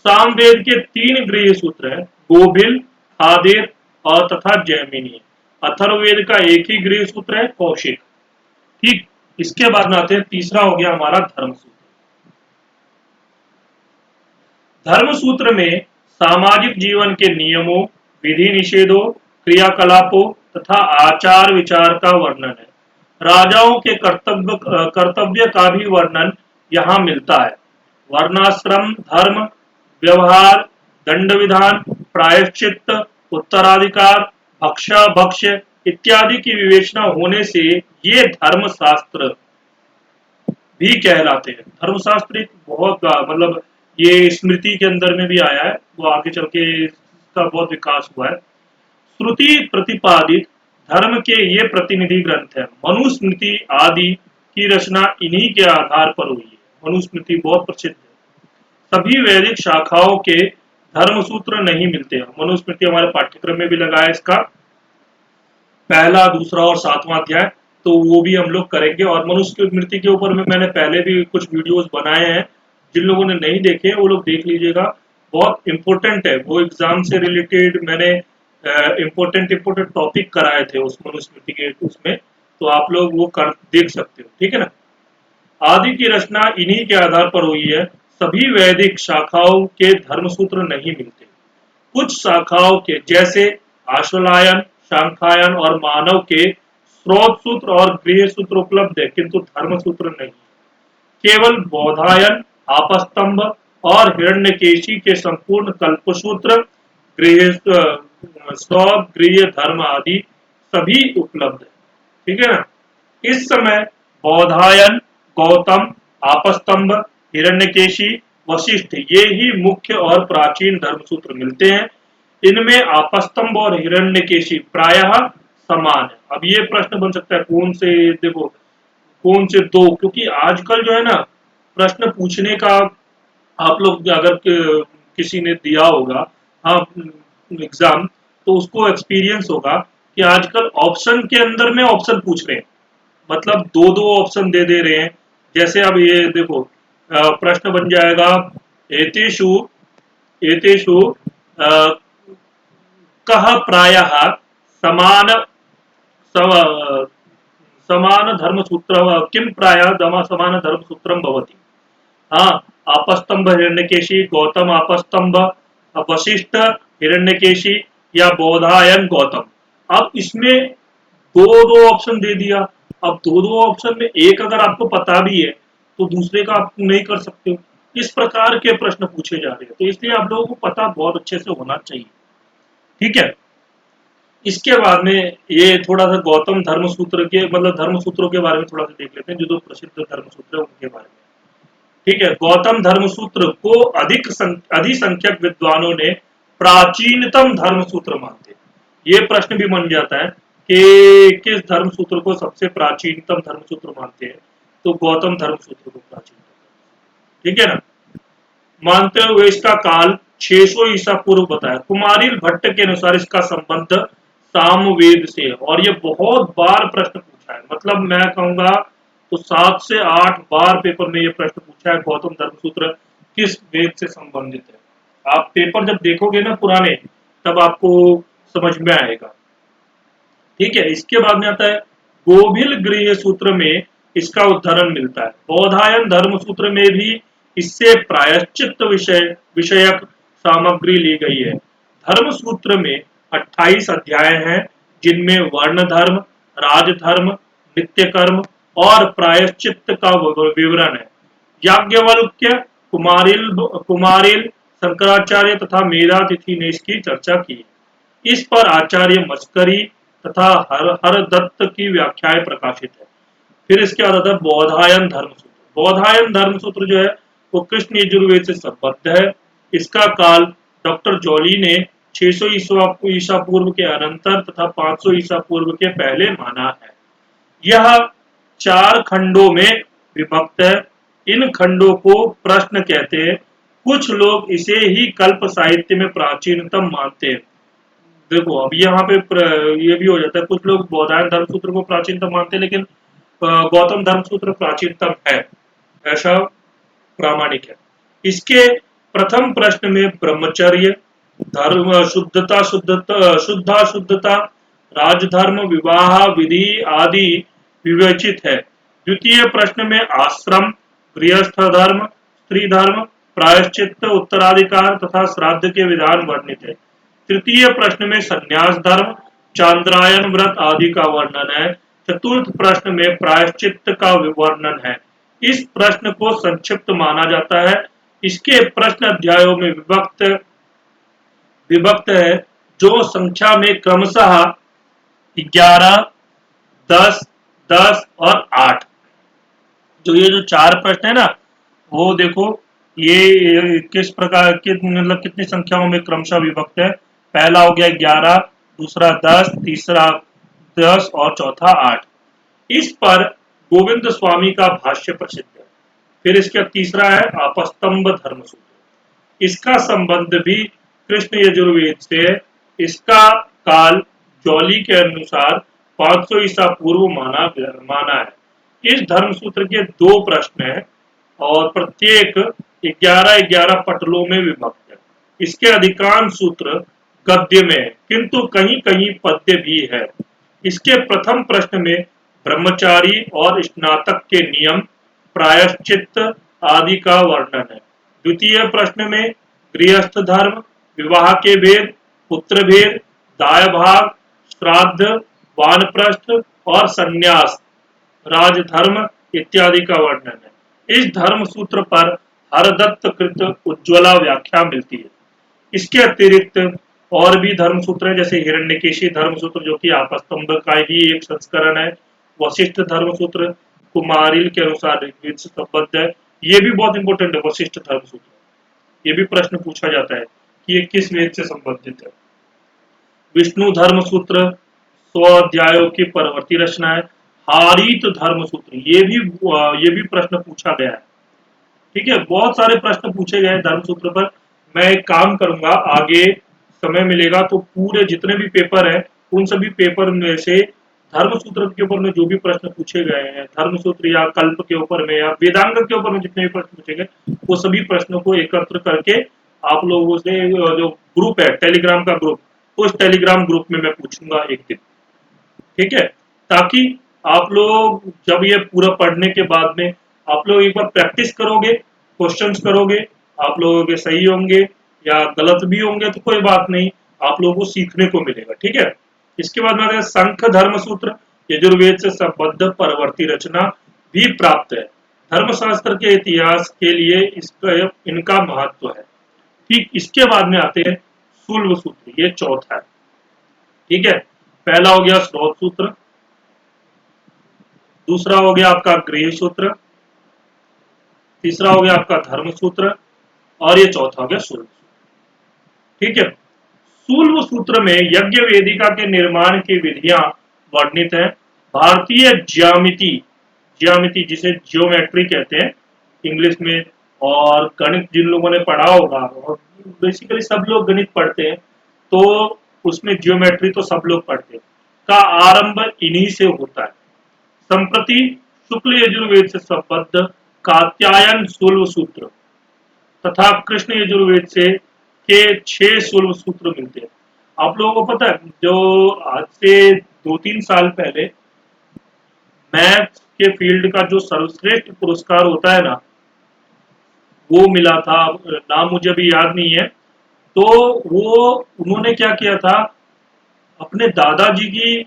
सामवेद के 3 गृह सूत्र है, गोभिल, हादिर और तथा जैमिनी। अथर्ववेद का एक ही गृह सूत्र है, कौशिक। ठीक, इसके बाद में आते हैं, तीसरा हो गया हमारा धर्म सूत्र। धर्म सूत्र में सामाजिक जीवन के नियमों, विधि निषेधों, क्रियाकलापों तथा आचार विचार का वर्णन है। राजाओं के कर्तव्य का भी वर्णन यहाँ मिलता है। वर्णाश्रम धर्म, व्यवहार, दंड विधान, प्रायश्चित, उत्तराधिकार, भक्षा भक्ष्य इत्यादि की विवेचना होने से ये धर्म शास्त्र भी कहलाते हैं। धर्मशास्त्र एक बहुत मतलब ये स्मृति के अंदर में भी आया है, वो आगे चल के इसका बहुत विकास हुआ है। श्रुति प्रतिपादित धर्म के ये प्रतिनिधि ग्रंथ है। मनुस्मृति आदि की रचना इन्हीं के आधार पर हुई है। मनुस्मृति बहुत प्रसिद्ध है। सभी वैदिक शाखाओं के धर्म सूत्र नहीं मिलते हैं। मनुस्मृति हमारे पाठ्यक्रम में भी लगा है इसका पहला, दूसरा और 7वां अध्याय, तो वो भी हम लोग करेंगे। और मनुस्मृति के ऊपर में मैंने पहले भी कुछ वीडियोस बनाए हैं, जिन लोगों ने नहीं देखे वो लोग देख लीजिएगा, बहुत इंपॉर्टेंट है वो। एग्जाम से रिलेटेड मैंने इम्पोर्टेंट टॉपिक कराए थे उस मनुस्मृति के उसमें, तो आप लोग वो कर देख सकते हो, ठीक है ना। आदि की रचना इन्हीं के आधार पर हुई है। सभी वैदिक शाखाओं के धर्मसूत्र नहीं मिलते। कुछ शाखाओं के जैसे आश्वलायन, शांखायन और मानव के स्रोत सूत्र और गृह सूत्र उपलब्ध है, किंतु धर्म सूत्र नहीं। केवल बोधायन, आपस्तंभ और हिरण्यकेशी के संपूर्ण कल्पसूत्र, गृह गृह धर्म आदि सभी उपलब्ध है, ठीक है ना। इस समय बोधायन, गौतम, आपस्तंभ, हिरण्यकेशी, वशिष्ठ ये ही मुख्य और प्राचीन धर्मसूत्र मिलते हैं। इनमें आपस्तंभ और हिरण्यकेशी प्रायः समान है। अब ये प्रश्न बन सकता है कौन से, देखो कौन से दो, क्योंकि आजकल जो है ना प्रश्न पूछने का, आप लोग अगर किसी ने दिया होगा हाँ एग्जाम, तो उसको एक्सपीरियंस होगा कि आजकल ऑप्शन के अंदर में ऑप्शन पूछ रहे हैं, मतलब दो दो ऑप्शन दे रहे हैं। जैसे अब ये देखो प्रश्न बन जाएगा, एतेषु एतेषु कः प्रायः समान सम- समान धर्म सूत्र किम प्राय समान धर्म सूत्रम भवति। हाँ, आपस्तंभ हिरण्यकेशी, गौतम आपस्तंभ, वशिष्ठ हिरण्यकेशी या बोधायन गौतम। अब इसमें दो दो ऑप्शन दे दिया। अब दो दो ऑप्शन में एक अगर आपको पता भी है तो दूसरे का आप नहीं कर सकते हो। इस प्रकार के प्रश्न पूछे जा रहे हैं, तो इसलिए आप लोगों को पता बहुत अच्छे से होना चाहिए। ठीक है। इसके बाद में ये थोड़ा सा गौतम धर्म सूत्र के मतलब धर्म सूत्रों के बारे में थोड़ा सा देख लेते हैं, जो दो प्रसिद्ध धर्म सूत्र है उनके बारे में। ठीक है, गौतम धर्म सूत्र को अधिसंख्यक विद्वानों ने प्राचीनतम धर्म सूत्र मानते हैं। ये प्रश्न भी बन जाता है कि किस धर्म सूत्र को सबसे प्राचीनतम धर्म सूत्र मानते हैं, तो गौतम धर्म सूत्र को प्राचीनतम। ठीक है ना। मानते हुए इसका काल 600 ईसा पूर्व बताया। कुमारिल भट्ट के अनुसार इसका संबंध सामवेद से है, और ये बहुत बार प्रश्न पूछा है। मतलब मैं कहूंगा तो 7 से 8 बार पेपर में ये प्रश्न पूछा है, गौतम धर्मसूत्र किस वेद से संबंधित है। आप पेपर जब देखोगे ना पुराने, तब आपको समझ में आएगा। ठीक है। इसके बाद में आता है गोभिल गृह सूत्र में इसका उदाहरण मिलता है। बौधायन धर्म सूत्र में भी इससे प्रायश्चित विषयक सामग्री ली गई है। धर्म सूत्र में 28 अध्याय हैं, जिनमें वर्ण धर्म, राजधर्म, नित्य कर्म और प्रायश्चित का विवरण है। याज्ञवल्क्य, कुमारिल कुमारिल शंकराचार्य तथा मेधातिथि ने इसकी चर्चा की। इस पर आचार्य मस्करी तथा हरदत्त की व्याख्याएं प्रकाशित है। फिर इसके बाद आता है बौधायन धर्मसूत्र। बौधायन धर्मसूत्र जो है वो कृष्ण यजुर्वेद से संबद्ध है। इसका काल डॉक्टर जॉली ने 600 ईसा पूर्व के अनंतर तथा 500 ईसा पूर्व के पहले माना है। यह 4 खंडों में विभक्त है। इन खंडों को प्रश्न कहते हैं। कुछ लोग इसे ही कल्प साहित्य में प्राचीनतम मानते हैं। देखो अब यहाँ पे ये भी हो जाता है, कुछ लोग बौधायन धर्मसूत्र को प्राचीनतम मानते हैं, लेकिन गौतम धर्मसूत्र प्राचीनतम है, ऐसा प्रामाणिक है। इसके प्रथम प्रश्न में ब्रह्मचर्य, धर्म, शुद्धा शुद्धता, राजधर्म, विवाह विधि आदि विवेचित है। द्वितीय प्रश्न में आश्रम, गृहस्थ धर्म, स्त्री धर्म, प्रायश्चित, उत्तराधिकार तथा श्राद्ध के विधान वर्णित है। तृतीय प्रश्न में संन्यास धर्म, चांद्रायन व्रत आदि का वर्णन है। चतुर्थ प्रश्न में प्रायश्चित का वर्णन है। इस प्रश्न को संक्षिप्त माना जाता है। इसके प्रश्न अध्यायों में विभक्त विभक्त है, जो संख्या में क्रमशः 11, 10, 10 और 8। जो ये जो 4 प्रश्न है ना, वो देखो ये किस प्रकार के मतलब कितनी संख्याओं में क्रमशः विभक्त है। पहला हो गया 11, दूसरा 10, तीसरा 10 और चौथा 8। इस पर गोविंद स्वामी का भाष्य प्रसिद्ध है। फिर इसका तीसरा है आपस्तंभ धर्मसूत्र। इसका संबंध भी कृष्ण यजुर्वेद से है। इसका काल जॉली के अनुसार 500 ईसा पूर्व माना है। इस धर्मसूत्र के 2 प्रश्न हैं और प्रत्येक 11-11 पटलों में विभक्त है। इसके अधिकांश सूत्र गद्य में है, किंतु कहीं कहीं पद्य भी है। इसके प्रथम प्रश्न में ब्रह्मचारी और स्नातक के नियम, प्रायश्चित आदि का वर्णन है। द्वितीय प्रश्न में गृहस्थ धर्म, विवाह के भेद, पुत्र भेद, दाय भाग, श्राद्ध, वानप्रस्थ और संन्यास, राजधर्म इत्यादि का वर्णन है। इस धर्म सूत्र पर हरदत्त कृत उज्ज्वला व्याख्या मिलती है। इसके अतिरिक्त और भी धर्म सूत्र है, जैसे हिरण्यकेशी धर्म सूत्र, जो कि आपस्तंभ का ही एक संस्करण है। वशिष्ठ धर्म सूत्र कुमारिल के अनुसार ऋग्वेद से संबद्ध है। ये भी बहुत इंपॉर्टेंट है, वशिष्ठ धर्म सूत्र। ये भी प्रश्न पूछा जाता है कि ये किस वेद से संबंधित है। विष्णु धर्म सूत्र 100 अध्यायों की परवर्ती रचना है। हारीत धर्म सूत्र, ये भी प्रश्न पूछा गया है। ठीक है, बहुत सारे प्रश्न पूछे गए धर्म सूत्र पर। मैं एक काम करूंगा, आगे समय मिलेगा तो पूरे जितने भी पेपर हैं उन सभी पेपर में से धर्म सूत्र के ऊपर में जो भी प्रश्न पूछे गए हैं, धर्म सूत्र या कल्प के ऊपर में या वेदांग के ऊपर में जितने भी प्रश्न पूछे गए, वो सभी प्रश्नों को एकत्र करके आप लोगों से जो ग्रुप है, टेलीग्राम का ग्रुप, उस टेलीग्राम ग्रुप में मैं पूछूंगा एक दिन, ठीक है, ताकि आप लोग जब ये पूरा पढ़ने के बाद में आप लोग एक बार प्रैक्टिस करोगे, क्वेश्चंस करोगे, आप लोगों के सही होंगे या गलत भी होंगे तो कोई बात नहीं, आप लोगों को सीखने को मिलेगा, ठीक है। इसके बाद में संख धर्म सूत्र, यजुर्वेद से संबद्ध परवर्ती रचना भी प्राप्त है। धर्मशास्त्र के इतिहास के लिए इसका इनका महत्व है। ठीक इसके बाद में आते हैं शूल्व सूत्र, ये चौथा है, ठीक है। पहला हो गया स्रोत सूत्र, दूसरा हो गया आपका गृह सूत्र, तीसरा हो गया आपका धर्म सूत्र, और ये चौथा हो गया शूल्व सूत्र, ठीक है। शूल्व सूत्र में यज्ञ वेदिका के निर्माण की विधियां वर्णित है। भारतीय ज्यामिति, ज्यामिति जिसे जियोमेट्री कहते हैं इंग्लिश में, और गणित जिन लोगों ने पढ़ा होगा, और बेसिकली सब लोग गणित पढ़ते हैं, तो उसमें जियोमेट्री तो सब लोग पढ़ते हैं, का आरंभ इन्हीं से होता है। संप्रति शुक्ल यजुर्वेद से संबद्ध कात्यायन शूल्व सूत्र तथा कृष्ण यजुर्वेद से के 6 शूल्व सूत्र मिलते हैं। आप लोगों को पता है, जो आज से 2-3 साल पहले मैथ्स के फील्ड का जो सर्वश्रेष्ठ पुरस्कार होता है ना, वो मिला था, नाम मुझे अभी याद नहीं है। तो वो उन्होंने क्या किया था, अपने दादाजी की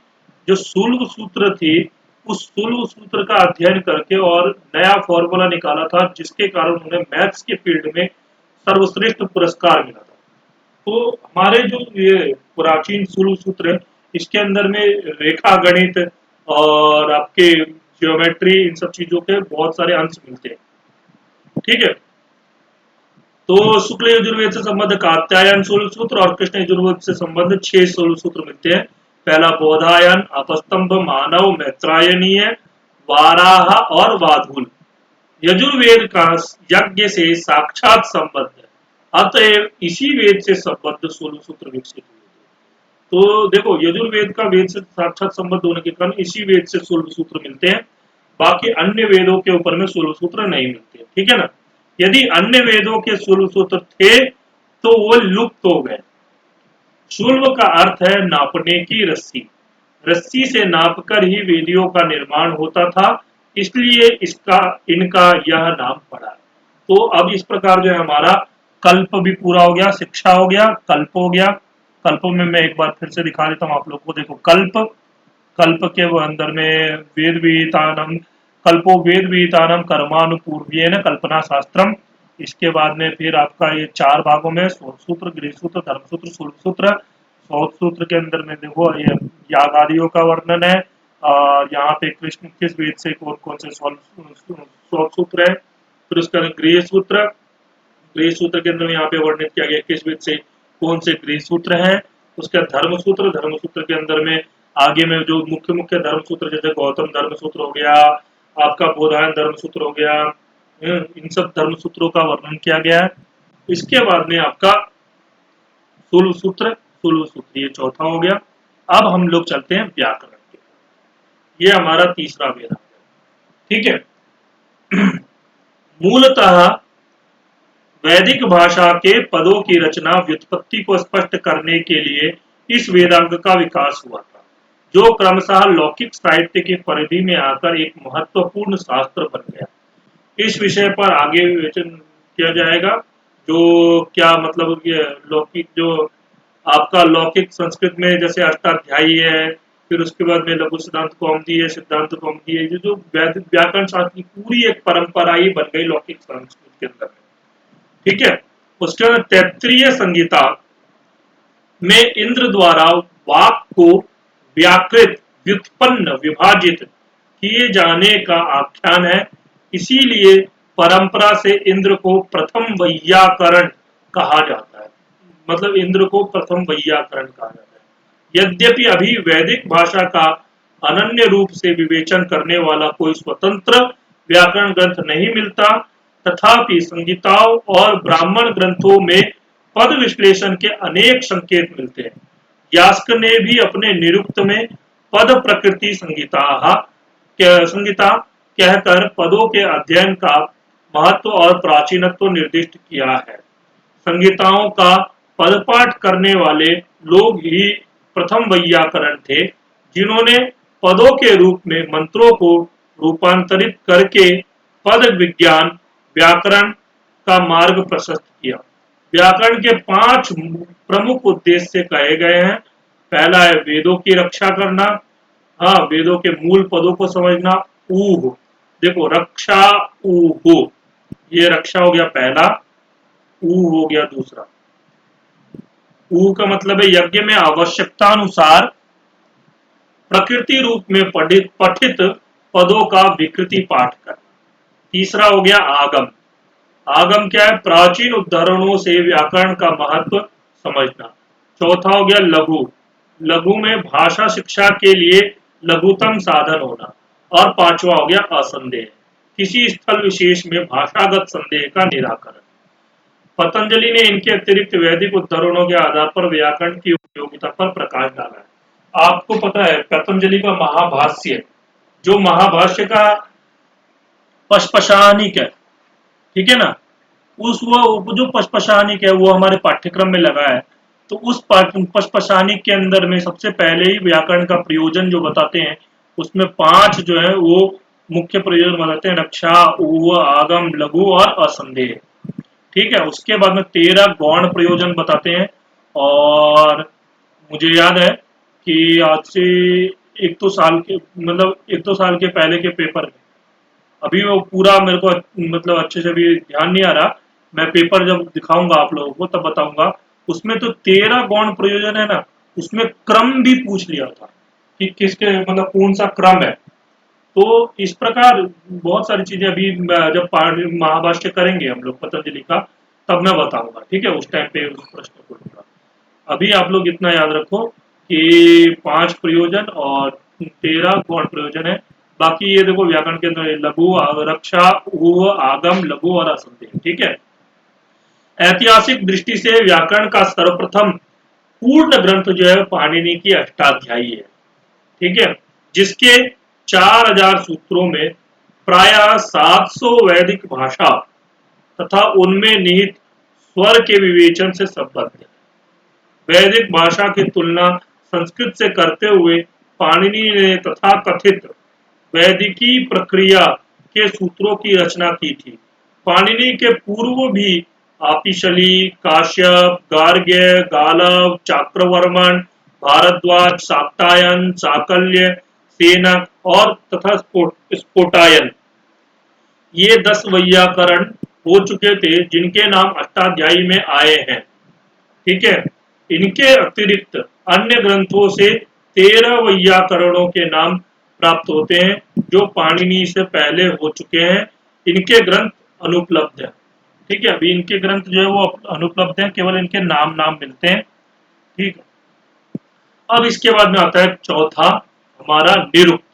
जो शूल्व सूत्र थी, उस शूल्व सूत्र का अध्ययन करके और नया फॉर्मूला निकाला था, जिसके कारण उन्हें मैथ्स के फील्ड में सर्वश्रेष्ठ पुरस्कार मिला था। तो हमारे जो ये प्राचीन शूल्व सूत्र है, इसके अंदर में रेखा गणित और आपके ज्योमेट्री, इन सब चीजों के बहुत सारे अंश मिलते हैं, ठीक है। तो शुक्ल यजुर्वेद से संबद्ध कात्यायन शूल सूत्र और कृष्ण यजुर्वेद से संबद्ध 6 शूल सूत्र मिलते हैं। पहला बोधायन, अपस्तंभ, मानव, मैत्रायनीय, वाराह और वाधुल। यजुर्वेद का यज्ञ से साक्षात संबद्ध है, अतएव इसी वेद से संबद्ध शूल सूत्र विकसित हुए। तो देखो, यजुर्वेद का वेद से साक्षात संबद्ध होने के कारण इसी वेद से शूल सूत्र मिलते हैं, बाकी अन्य वेदों के ऊपर में शूल सूत्र नहीं मिलते, ठीक है ना। यदि अन्य वेदों के शूल सूत्र थे तो वो लुप्त हो गए। शूल्व का अर्थ है नापने की रस्सी, रस्सी से नापकर ही वेदियों का निर्माण होता था, इसलिए इसका इनका यह नाम पड़ा। तो अब इस प्रकार जो है हमारा कल्प भी पूरा हो गया, शिक्षा हो गया, कल्प हो गया। कल्प में मैं एक बार फिर से दिखा देता हूँ आप लोग को, देखो कल्प, कल्प के अंदर में वेद विहितानम, कल्पो वेद विहितानम कर्मानुपूर्वीय न कल्पना शास्त्रम। इसके बाद में फिर आपका ये 4 भागों में शोध सूत्र, गृह सूत्र, धर्म सूत्र, शूल सूत्र। शोध सूत्र के अंदर में देखो ये याग आदियों का वर्णन है, और यहाँ पे कृष्ण किस वेद से कौन कौन से शोध सूत्र है। फिर उसके अंदर गृह सूत्र, गृह सूत्र के अंदर यहाँ पे वर्णित किया गया किस वेद से कौन से गृह सूत्र है। उसके धर्म सूत्र, धर्म सूत्र के अंदर में आगे में जो मुख्य मुख्य धर्म सूत्र, जैसे गौतम धर्म सूत्र हो गया, आपका बोधायन धर्म सूत्र हो गया, इन सब धर्म सूत्रों का वर्णन किया गया है। इसके बाद में आपका शूल सूत्र, शूल सूत्र ये चौथा हो गया। अब हम लोग चलते हैं व्याकरण के, ये हमारा तीसरा वेद, ठीक है। मूलतः वैदिक भाषा के पदों की रचना व्युत्पत्ति को स्पष्ट करने के लिए इस वेदांग का विकास हुआ था, जो क्रमशः लौकिक साहित्य की परिधि में आकर एक महत्वपूर्ण शास्त्र बन गया। इस विषय पर आगे विवेचन किया जाएगा। जो क्या मतलब ये लौकिक, जो आपका लौकिक संस्कृत में जैसे अष्टाध्यायी है, फिर उसके बाद में लघु सिद्धांत कौमुदी है, सिद्धांत कौमुदी है, जो व्याकरण शास्त्र की पूरी एक परंपरा ही बन गई लौकिक संस्कृत के अंदर, ठीक है। उसके बाद तैत्तिरीय संगीता में इंद्र द्वारा वाक को व्याकृत, व्युत्पन्न, विभाजित किए जाने का आख्यान है। इसीलिए परंपरा से इंद्र को प्रथम वैयाकरण कहा जाता है, मतलब इंद्र को प्रथम वैयाकरण कहा जाता है। यद्यपि अभी वैदिक भाषा का अनन्य रूप से विवेचन करने वाला कोई स्वतंत्र व्याकरण ग्रंथ नहीं मिलता, तथापि संगीताओं और ब्राह्मण ग्रंथों में पद विश्लेषण के अनेक संकेत मिलते हैं। यास्क ने भी अपने निरुक्त में पद प्रकृति संगीता कहकर पदों के अध्ययन का महत्व और प्राचीनत्व निर्दिष्ट किया है। संगीताओं का पदपाठ करने वाले लोग ही प्रथम वैयाकरण थे, जिन्होंने पदों के रूप में मंत्रों को रूपांतरित करके पद विज्ञान व्याकरण का मार्ग प्रशस्त किया। व्याकरण के 5 प्रमुख उद्देश्य कहे गए हैं। पहला है वेदों की रक्षा करना। हाँ, वेदों के मूल पदों को समझना। ऊह, देखो रक्षा, ऊह, ये रक्षा हो गया पहला, ऊह हो गया दूसरा। ऊह का मतलब है यज्ञ में आवश्यकता अनुसार प्रकृति रूप में पठित पदों का विकृति पाठ करना। तीसरा हो गया आगम। आगम क्या है? प्राचीन उद्धरणों से व्याकरण का महत्व समझना। चौथा हो गया लघु। लघु में भाषा शिक्षा के लिए लघुतम साधन होना। और पांचवा हो गया असंदेह, किसी स्थल विशेष में भाषागत संदेह का निराकरण। पतंजलि ने इनके अतिरिक्त वैदिक उद्धरणों के आधार पर व्याकरण की उपयोगिता पर प्रकाश डाला है। आपको पता है पतंजलि का महाभाष्य, जो महाभाष्य का पशपशानिक है, ठीक है ना, उस वो जो पशपशानिक है वो हमारे पाठ्यक्रम में लगा है। तो उस पशपशानिक के अंदर में सबसे पहले ही व्याकरण का प्रयोजन जो बताते हैं, उसमें 5 जो है वो मुख्य प्रयोजन बताते हैं: रक्षा, ऊह, आगम, लघु और असंदेह। ठीक है, उसके बाद में 13 गौण प्रयोजन बताते हैं। और मुझे याद है कि आज से एक दो साल के, मतलब एक दो साल के पहले के पेपर में, अभी वो पूरा मेरे को मतलब अच्छे से भी ध्यान नहीं आ रहा, मैं पेपर जब दिखाऊंगा आप लोगों को तब बताऊंगा। उसमें तो 13 गौण प्रयोजन है ना, उसमें क्रम भी पूछ लिया था कि किसके मतलब कौन सा क्रम है। तो इस प्रकार बहुत सारी चीजें अभी जब महाभाष्य करेंगे हम लोग पतंजलि का, तब मैं बताऊंगा। ठीक है, उस टाइम पे उस प्रश्न को लूंगा। अभी आप लोग इतना याद रखो कि 5 प्रयोजन और 13 गौण प्रयोजन है। बाकी ये देखो व्याकरण के अंदर लघु, रक्षा, ऊह, आगम, लघु और असंदेह। ठीक है, ऐतिहासिक दृष्टि से व्याकरण का सर्वप्रथम पूर्ण ग्रंथ जो है पाणिनि की अष्टाध्यायी है। ठीक है, जिसके 4000 सूत्रों में प्राय 700 वैदिक भाषा तथा उनमें निहित स्वर के विवेचन से संबद्ध है। वैदिक भाषा की तुलना संस्कृत से करते हुए पाणिनि ने तथा कथित वैदिकी प्रक्रिया के सूत्रों की रचना की थी। पाणिनि के पूर्व भी आपिशली, काश्यप, गार्ग्य, गालव, चाक्रवर्मन, भारद्वाज, शाक्तायन, साकल्य, सेनक और तथा स्फोटायन, ये 10 वैयाकरण हो चुके थे, जिनके नाम अष्टाध्यायी में आए हैं। ठीक है, इनके अतिरिक्त अन्य ग्रंथों से 13 वैयाकरणों के नाम प्राप्त होते हैं, जो पाणिनि से पहले हो चुके हैं। इनके ग्रंथ अनुपलब्ध है। ठीक है, अभी इनके ग्रंथ जो है वो अनुपलब्ध हैं, केवल इनके नाम नाम मिलते हैं। ठीक है, अब इसके बाद में आता है चौथा हमारा निरुक्त।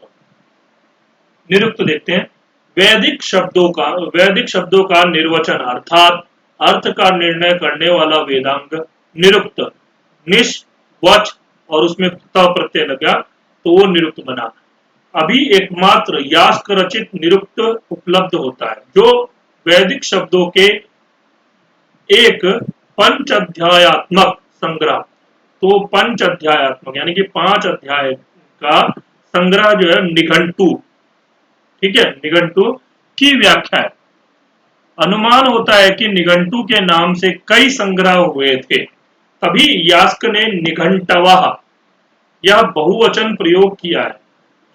निरुक्त देखते हैं। वैदिक शब्दों का निर्वचन अर्थात अर्थ का निर्णय करने वाला वेदांग निरुक्त। निश, वच और उसमें त प्रत्यय लगा तो वो निरुक्त बना। अभी एकमात्र यास्क रचित निरुक्त उपलब्ध होता है, जो वैदिक शब्दों के एक पंच अध्यायात्मक संग्रह, तो पंच अध्यायात्मक यानी कि 5 अध्याय का संग्रह जो है निघंटु। ठीक है, निघंटु की व्याख्या है। अनुमान होता है कि निघंटु के नाम से कई संग्रह हुए थे, तभी यास्क ने निघंटवः यह बहुवचन प्रयोग किया है।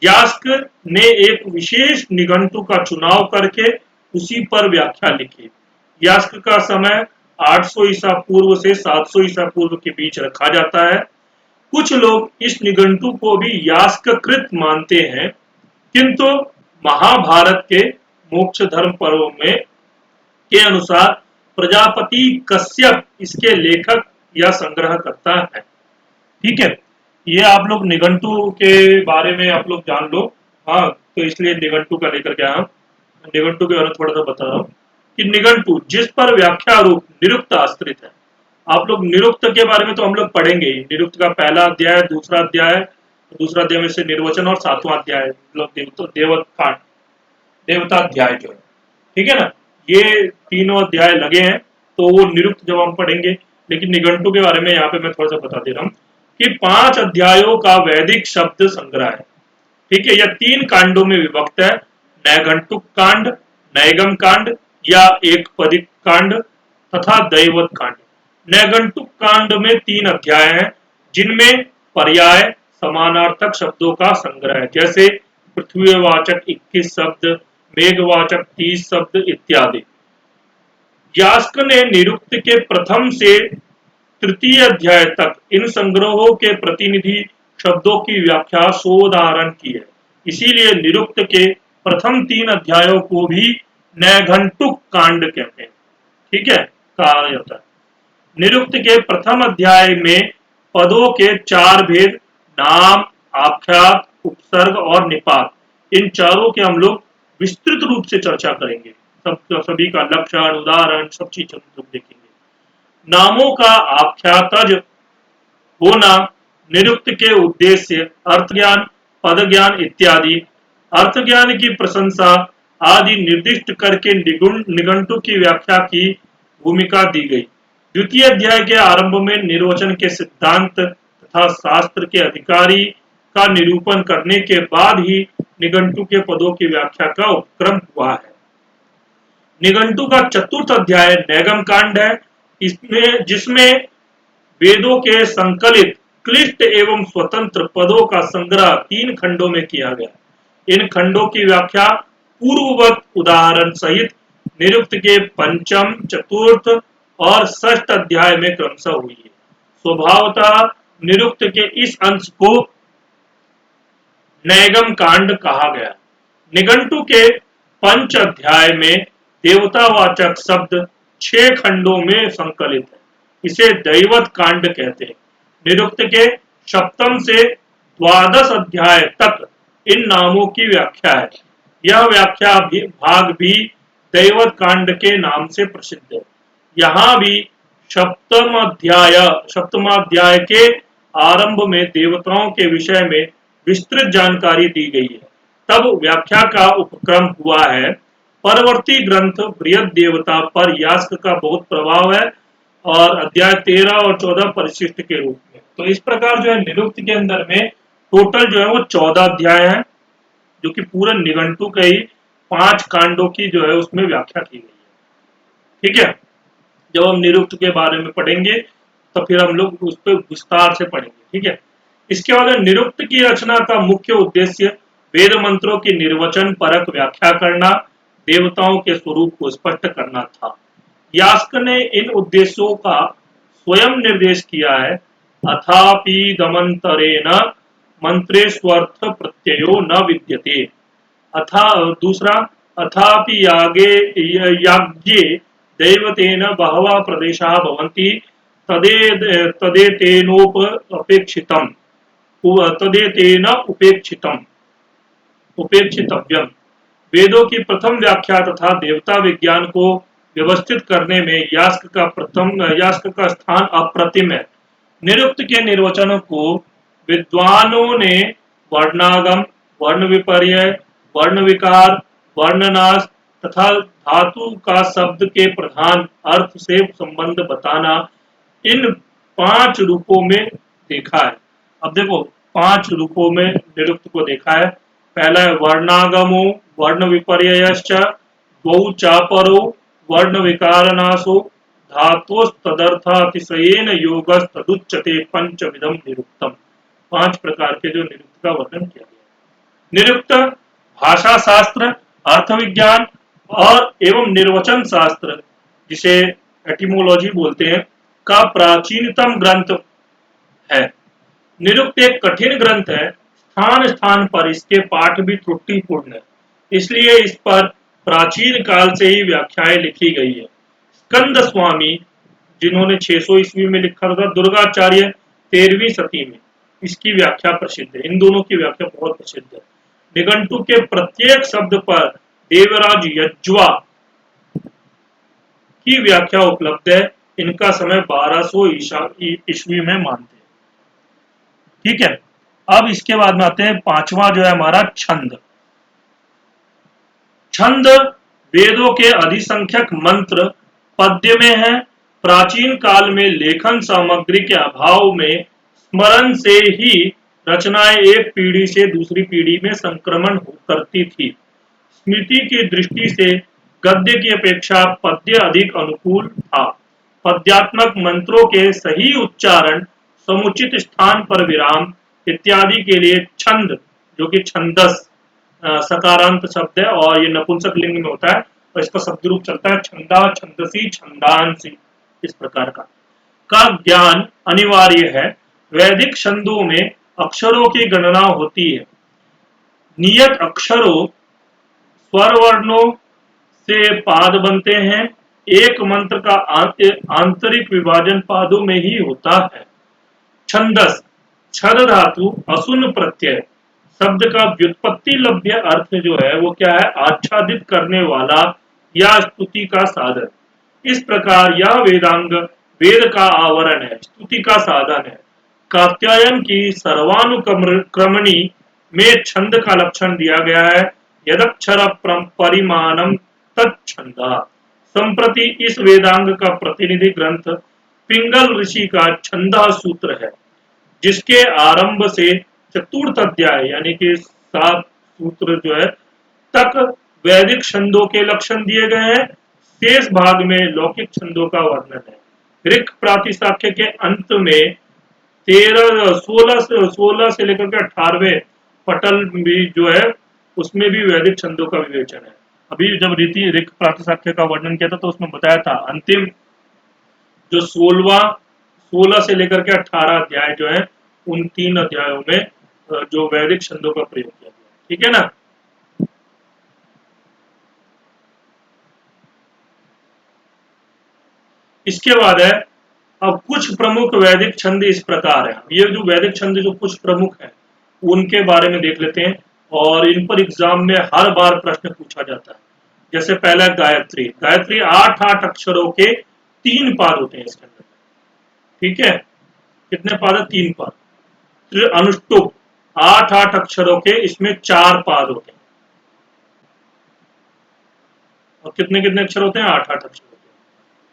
यास्क ने एक विशेष निघंटु का चुनाव करके उसी पर व्याख्या लिखी। यास्क का समय 800 ईसा पूर्व से 700 ईसा पूर्व के बीच रखा जाता है। कुछ लोग इस निघंटु को भी यास्ककृत मानते हैं, किंतु महाभारत के मोक्ष धर्म पर्व में के अनुसार प्रजापति कश्यप इसके लेखक या संग्रह करता है। ठीक है, ये आप लोग निघंटु के बारे में आप लोग जान लो। हाँ, तो इसलिए निघंटु का लेकर के आया। निघंटु के बारे में थोड़ा सा बता रहा हूँ कि निघंटु जिस पर व्याख्या रूप निरुक्त आश्रित है। आप लोग निरुक्त के बारे में तो हम लोग पढ़ेंगे ही। निरुक्त का पहला अध्याय, दूसरा अध्याय में से निर्वचन और 7वां अध्याय मतलब देवकांड, देवता अध्याय जो है। ठीक है ना, ये तीनों अध्याय लगे हैं, तो वो निरुक्त जब हम पढ़ेंगे, लेकिन निघंटु के बारे में यहाँ पे मैं थोड़ा सा बता दे रहा हूँ कि 5 अध्यायों का वैदिक शब्द संग्रह है। ठीक है, यह 3 कांडों में विभक्त है, नैघंटुक कांड, नैगम कांड या एक पदिक कांड तथा दैवत कांड। नैघंटुक कांड में 3 अध्याय हैं जिनमें पर्याय समानार्थक शब्दों का संग्रह है, जैसे पृथ्वीवाचक 21 शब्द, मेघवाचक 30 शब्द इत्यादि। यास्क ने निरुक्त के प्रथम से तृतीय अध्याय तक इन संग्रहों के प्रतिनिधि शब्दों की व्याख्या सोदाहरण की है। इसीलिए निरुक्त के प्रथम 3 अध्यायों को भी नैघंटुक कांड कहते हैं। ठीक है, कहा जाता है। निरुक्त के प्रथम अध्याय में पदों के 4 भेद, नाम, आख्यात, उपसर्ग और निपात, इन चारों के हम लोग विस्तृत रूप से चर्चा करेंगे। सभी का लक्षण, उदाहरण, सब चीज हम लोग देखेंगे। नामों का आख्यातज होना निरुक्त के उद्देश्य, अर्थ ज्ञान, पद ज्ञान इत्यादि, अर्थ ज्ञान की प्रशंसा आदि निर्दिष्ट करके निघंटु की व्याख्या की भूमिका दी गई। द्वितीय अध्याय के आरंभ में निर्वचन के सिद्धांत तथा शास्त्र के अधिकारी का निरूपण करने के बाद ही निघंटु के पदों की व्याख्या का उपक्रम हुआ है। निघंटु का चतुर्थ अध्याय नैगम कांड है, इसमें जिसमें वेदों के संकलित क्लिष्ट एवं स्वतंत्र पदों का संग्रह 3 खंडों में किया गया। इन खंडों की व्याख्या पूर्ववत उदाहरण सहित निरुक्त के पंचम, चतुर्थ और षष्ठ अध्याय में क्रमशः हुई है। स्वभावतः निरुक्त के इस अंश को नैगम कांड कहा गया। निघंटु के पंच अध्याय में देवतावाचक शब्द 6 खंडों में संकलित है, इसे दैवत कांड कहते हैं। निरुक्त के सप्तम से द्वादश अध्याय तक इन नामों की व्याख्या है। यह व्याख्या भाग भी दैवत कांड के नाम से प्रसिद्ध है। यहाँ भी सप्तमाध्याय के आरंभ में देवताओं के विषय में विस्तृत जानकारी दी गई है, तब व्याख्या का उपक्रम हुआ है। परवर्ती ग्रंथ बृहद देवता पर यास्क का बहुत प्रभाव है और अध्याय 13 और 14 परिशिष्ट के रूप में। तो इस प्रकार जो है निरुक्त के अंदर में टोटल जो है वो 14 अध्याय हैं, जो कि पूरे निघंटु के ही 5 कांडों की जो है उसमें व्याख्या की गई है। ठीक है, जब हम निरुक्त के बारे में पढ़ेंगे तो फिर हम लोग उस पर विस्तार से पढ़ेंगे। ठीक है, इसके बाद निरुक्त की रचना का मुख्य उद्देश्य वेद मंत्रों की निर्वचन परक व्याख्या करना, देवताओं के स्वरूप को स्पष्ट करना था। यास्क ने इन उद्देश्यों का स्वयं निर्देश किया है। अथापि दमंतरेण मंत्रेष्वर्थ प्रत्ययो न विद्यते। दूसरा, अथापि याज्ञे दैवतेन बहवः प्रदेशाः भवन्ति तदेतेन उपेक्षितव्यम। वेदों की प्रथम व्याख्या तथा देवता विज्ञान को व्यवस्थित करने में यास्क का स्थान अप्रतिम है। निरुक्त के निर्वचनों को विद्वानों ने वर्णागम, वर्ण विपर्य, वर्ण विकार, वर्णनाश तथा धातु का शब्द के प्रधान अर्थ से संबंध बताना, इन 5 रूपों में देखा है। अब देखो 5 रूपों में निरुक्त को देखा है। पहला है वर्णागमो वर्ण विपर्ययश्च, द्वौ चापरो वर्ण विकारनाशो, धातोस्तदर्थातिशयेन योगस्तदुच्यते पंचविधम निरुक्तम। 5 प्रकार के जो निरुक्त का वर्णन किया गया। निरुक्त भाषा शास्त्र, अर्थ विज्ञान और एवं निर्वचन शास्त्र, जिसे एटिमोलॉजी बोलते हैं, का प्राचीनतम ग्रंथ है। निरुक्त एक कठिन ग्रंथ है, स्थान स्थान पर इसके पाठ भी त्रुटिपूर्ण है, इसलिए इस पर प्राचीन काल से ही व्याख्याएं लिखी गई है। स्कंद स्वामी, जिन्होंने 600 ईस्वी में लिखा था, दुर्गाचार्य 13वीं शती में इसकी व्याख्या प्रसिद्ध है। इन दोनों की व्याख्या बहुत प्रसिद्ध है। निघंटु के प्रत्येक शब्द पर देवराज यज्वा की व्याख्या उपलब्ध है। इनका समय 1200 ईस्वी में मानते हैं। ठीक है, अब इसके बाद में आते हैं 5वां जो है हमारा छंद। छंद वेदों के अधिसंख्यक मंत्र पद्य में है प्राचीन काल में लेखन सामग्री के अभाव में स्मरण से ही रचनाएं एक पीढ़ी से दूसरी पीढ़ी में संक्रमण करती थी। स्मृति की दृष्टि से गद्य की अपेक्षा पद्य अधिक अनुकूल था। पद्यात्मक मंत्रों के सही उच्चारण, समुचित स्थान पर विराम इत्यादि के लिए छंद, जो कि छंदस सकारांत शब्द है और ये नपुंसक लिंग में होता है और इसका शब्द रूप चलता है छंदा, छंदसी, छंदांसी, इस प्रकार का ज्ञान अनिवार्य है। वैदिक छंदों में अक्षरों की गणना होती है। नियत अक्षरों स्वर वर्णों से पाद बनते हैं। एक मंत्र का आंतरिक विभाजन पादों में ही होता है। छंदस, छद धातु असुन प्रत्यय शब्द का व्युत्पत्ति लभ्य अर्थ जो है वो क्या है? आच्छादित करने वाला या स्तुति का साधन। इस प्रकार यह वेदांग वेद का आवरण है, स्तुति का साधन है। कात्यायन की सर्वानुक्रमणी में छंद का लक्षण दिया गया है। यदक्षर परिमाणम तत्छंदा। संप्रति इस वेदांग का प्रतिनिधि ग्रंथ पिंगल ऋषि का छंदा सूत्र है, जिसके आरंभ से चतुर्थ अध्याय यानी कि 7 सूत्र जो है तक वैदिक छंदों के लक्षण दिए गए हैं। शेष भाग में लौकिक छंदों का वर्णन है। ऋक् प्रातिशाख्य के अंत में 16 से लेकर के 18वें पटल भी जो है उसमें भी वैदिक छंदों का विवेचन है। अभी जब रीति ऋक् प्रातिशाख्य का वर्णन किया था तो उसमें बताया था अंतिम जो 16 से लेकर के 18 अध्याय जो है उन 3 अध्यायों में जो वैदिक छंदों का प्रयोग किया गया। ठीक है ना? इसके बाद है अब कुछ प्रमुख वैदिक छंद इस प्रकार है। ये जो वैदिक छंद जो कुछ प्रमुख है उनके बारे में देख लेते हैं और इन पर एग्जाम में हर बार प्रश्न पूछा जाता है। जैसे पहला गायत्री। गायत्री 8 अक्षरों के 3 पाद होते हैं इसके अंदर। ठीक है, कितने पाद है? 3 पाद। फिर अनुष्टुप 8 अक्षरों के, इसमें 4 पाद होते हैं। और कितने कितने अक्षर होते हैं? 8 अक्षर होते हैं।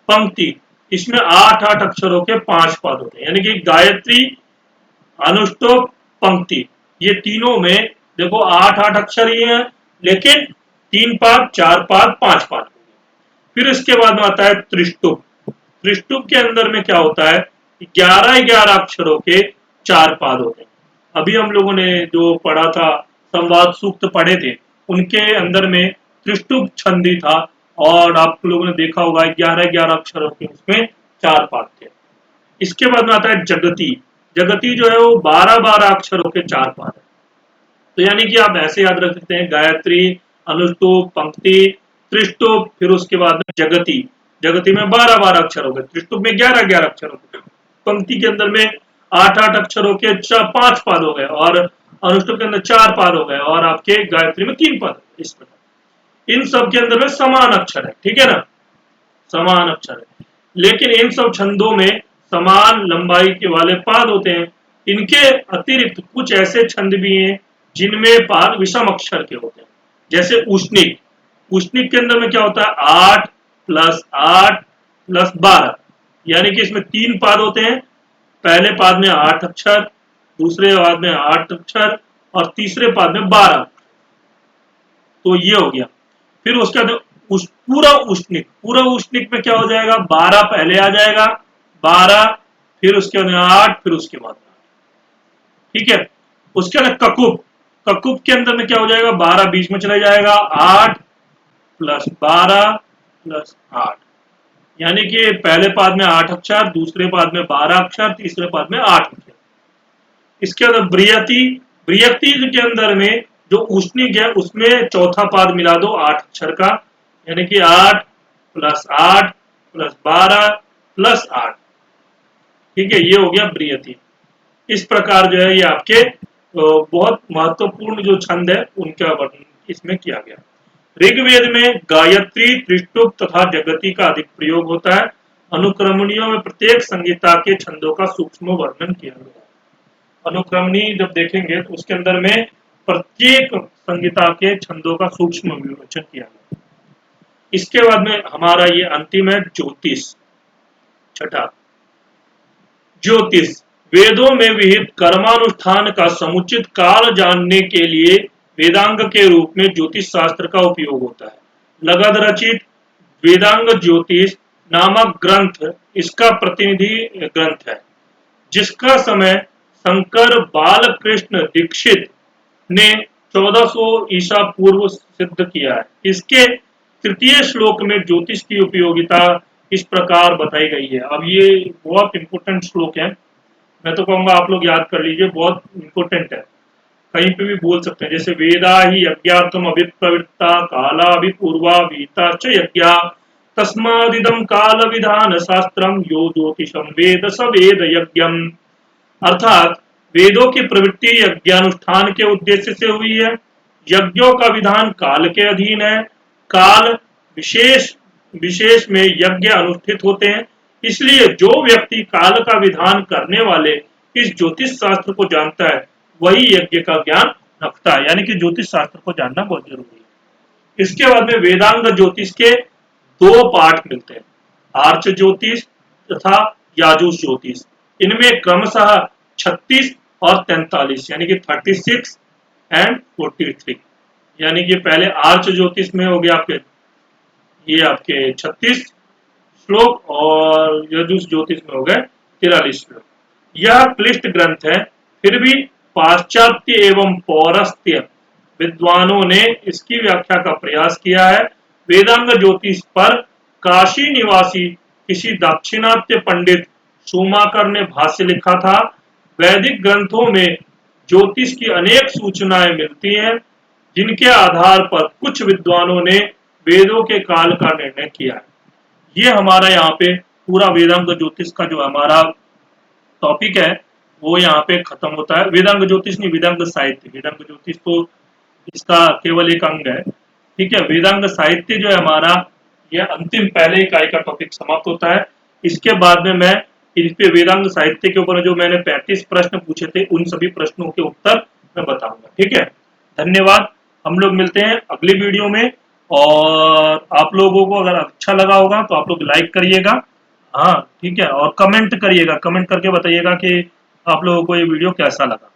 पंक्ति, इसमें 8 अक्षरों के 5 पाद होते हैं। यानी कि गायत्री, अनुष्टुप, पंक्ति, ये तीनों में देखो 8 अक्षर ही हैं, लेकिन 3 पाद, 4 पाद, 5 पाद। फिर इसके बाद में आता है त्रिष्टुप। त्रिष्टुप के अंदर में क्या होता है? 11 अक्षरों के 4 पाद होते हैं। अभी हम लोगों ने जो पढ़ा था, संवाद सूक्त पढ़े थे, उनके अंदर में त्रिष्टुप छंदी था और आप लोगों ने देखा होगा 11 अक्षरों के उसमें 4 पाद थे। इसके बाद में आता है जगती। जगती जो है वो 12 अक्षरों के 4 पाद है। तो यानी कि आप ऐसे याद रख सकते हैं गायत्री, अनुष्टुप, पंक्ति, त्रिष्टुप, फिर उसके बाद में जगती। जगती में 12 अक्षर हो गए, त्रिष्टुप में 11 अक्षर हो गए, पंक्ति के अंदर में 8 अक्षरों के 5 पाद हो गए और अनुष्टुप के अंदर 4 पाद हो गए और आपके गायत्री में 3 पाद। इस प्रकार इन सब के अंदर में समान अक्षर है। ठीक है ना? समान अक्षर है, लेकिन इन सब छंदों में समान लंबाई के वाले पाद होते हैं। इनके अतिरिक्त कुछ ऐसे छंद भी हैं जिनमें पाद विषम अक्षर के होते हैं। जैसे उष्णिक। उष्णिक के अंदर में क्या होता है? 8 + 8 + 12, यानी कि इसमें 3 पाद होते हैं। पहले पाद में 8 अक्षर, दूसरे पाद में 8 अक्षर और तीसरे पाद में 12। तो ये हो गया। फिर उसके बाद पूरा उष्णिक। पूरा उष्णिक में क्या हो जाएगा? 12 पहले आ जाएगा, 12 फिर उसके बाद 8, फिर उसके बाद 8। ठीक है। उसके बाद ककुप। ककुप के अंदर में क्या हो जाएगा? 12 बीच में चला जाएगा, 8 + 12 + 8, यानी कि पहले पाद में 8 अक्षर, दूसरे पाद में 12 अक्षर, तीसरे पाद में 8 अक्षर। इसके बाद ब्रियति। ब्रियति के अंदर में जो उष्णिक है उसमें चौथा पाद मिला दो 8 अक्षर का, यानी कि 8 + 8 + 12 + 8। ठीक है, ये हो गया ब्रियति। इस प्रकार जो है ये आपके बहुत महत्वपूर्ण जो छंद है उनका वर्णन इसमें किया गया। ऋग्वेद में गायत्री, त्रिष्टुप तथा जगती का अधिक प्रयोग होता है। अनुक्रमणियों में प्रत्येक संहिता के छंदों का सूक्ष्म वर्णन किया गया है। अनुक्रमणी जब देखेंगे तो उसके अंदर में प्रत्येक संहिता के छंदों का सूक्ष्म विवेचन किया गया। इसके बाद में हमारा ये अंतिम है ज्योतिष। छठा, ज्योतिष वेदों में विहित कर्मानुष्ठान का समुचित काल जानने के लिए वेदांग के रूप में ज्योतिष शास्त्र का उपयोग होता है। लगद रचित वेदांग ज्योतिष नामक ग्रंथ इसका प्रतिनिधि ग्रंथ है, जिसका समय शंकर बालकृष्ण दीक्षित ने 1400 ईसा पूर्व सिद्ध किया है। इसके तृतीय श्लोक में ज्योतिष की उपयोगिता इस प्रकार बताई गई है। अब ये बहुत इंपॉर्टेंट श्लोक है, मैं तो कहूंगा आप लोग याद कर लीजिए, बहुत इंपॉर्टेंट है, कहीं पे भी बोल सकते हैं। जैसे वेदा ही यज्ञार्थम अभिप्रवृत्ता काला अभिपूर्वा वीता च यज्ञा तस्मादिदम काल विधान शास्त्रम यो ज्योतिषम वेद स वेद यज्ञम। अर्थात वेदों की प्रवृत्ति यज्ञानुष्ठान के उद्देश्य से हुई है, यज्ञों का विधान काल के अधीन है, काल विशेष विशेष में यज्ञ अनुष्ठित होते हैं। इसलिए जो व्यक्ति काल का विधान करने वाले इस ज्योतिष शास्त्र को जानता है वही यज्ञ का ज्ञान रखता है, यानी कि ज्योतिष शास्त्र को जानना बहुत जरूरी है। इसके बाद में वेदांग ज्योतिष के दो पार्ट मिलते हैं, आर्च ज्योतिष तथा याजुष ज्योतिष। इनमें क्रमशः 36 और 43 यानी कि 36 एंड 43, यानी कि पहले आर्च ज्योतिष में हो गया आपके ये आपके 36 श्लोक और यजुष ज्योतिष में हो गए 43 श्लोक। यह क्लिष्ट ग्रंथ है, फिर भी पाश्चात्य एवं पौरस्त्य विद्वानों ने इसकी व्याख्या का प्रयास किया है। वेदांग ज्योतिष पर काशी निवासी किसी दाक्षिणात्य पंडित सुमाकर ने भाष्य लिखा था। वैदिक ग्रंथों में ज्योतिष की अनेक सूचनाएं मिलती हैं, जिनके आधार पर कुछ विद्वानों ने वेदों के काल का निर्णय किया है। ये हमारा यहाँ पे पूरा वेदांग ज्योतिष का जो हमारा टॉपिक है वो यहाँ पे खत्म होता है। वेदांग ज्योतिष नहीं, वेदांग साहित्य। वेदांग ज्योतिष तो इसका केवल एक अंग है, ठीक है। वेदांग साहित्य जो है हमारा, यह अंतिम पहले इकाई का टॉपिक समाप्त होता है। इसके बाद में मैं इस पे वेदांग साहित्य के ऊपर जो मैंने 35 प्रश्न पूछे थे उन सभी प्रश्नों के उत्तर मैं बताऊंगा, ठीक है। धन्यवाद, हम लोग मिलते हैं अगली वीडियो में। और आप लोगों को अगर अच्छा लगा होगा तो आप लोग लाइक करिएगा, हाँ ठीक है, और कमेंट करिएगा, कमेंट करके बताइएगा कि आप लोगों को ये वीडियो कैसा लगा।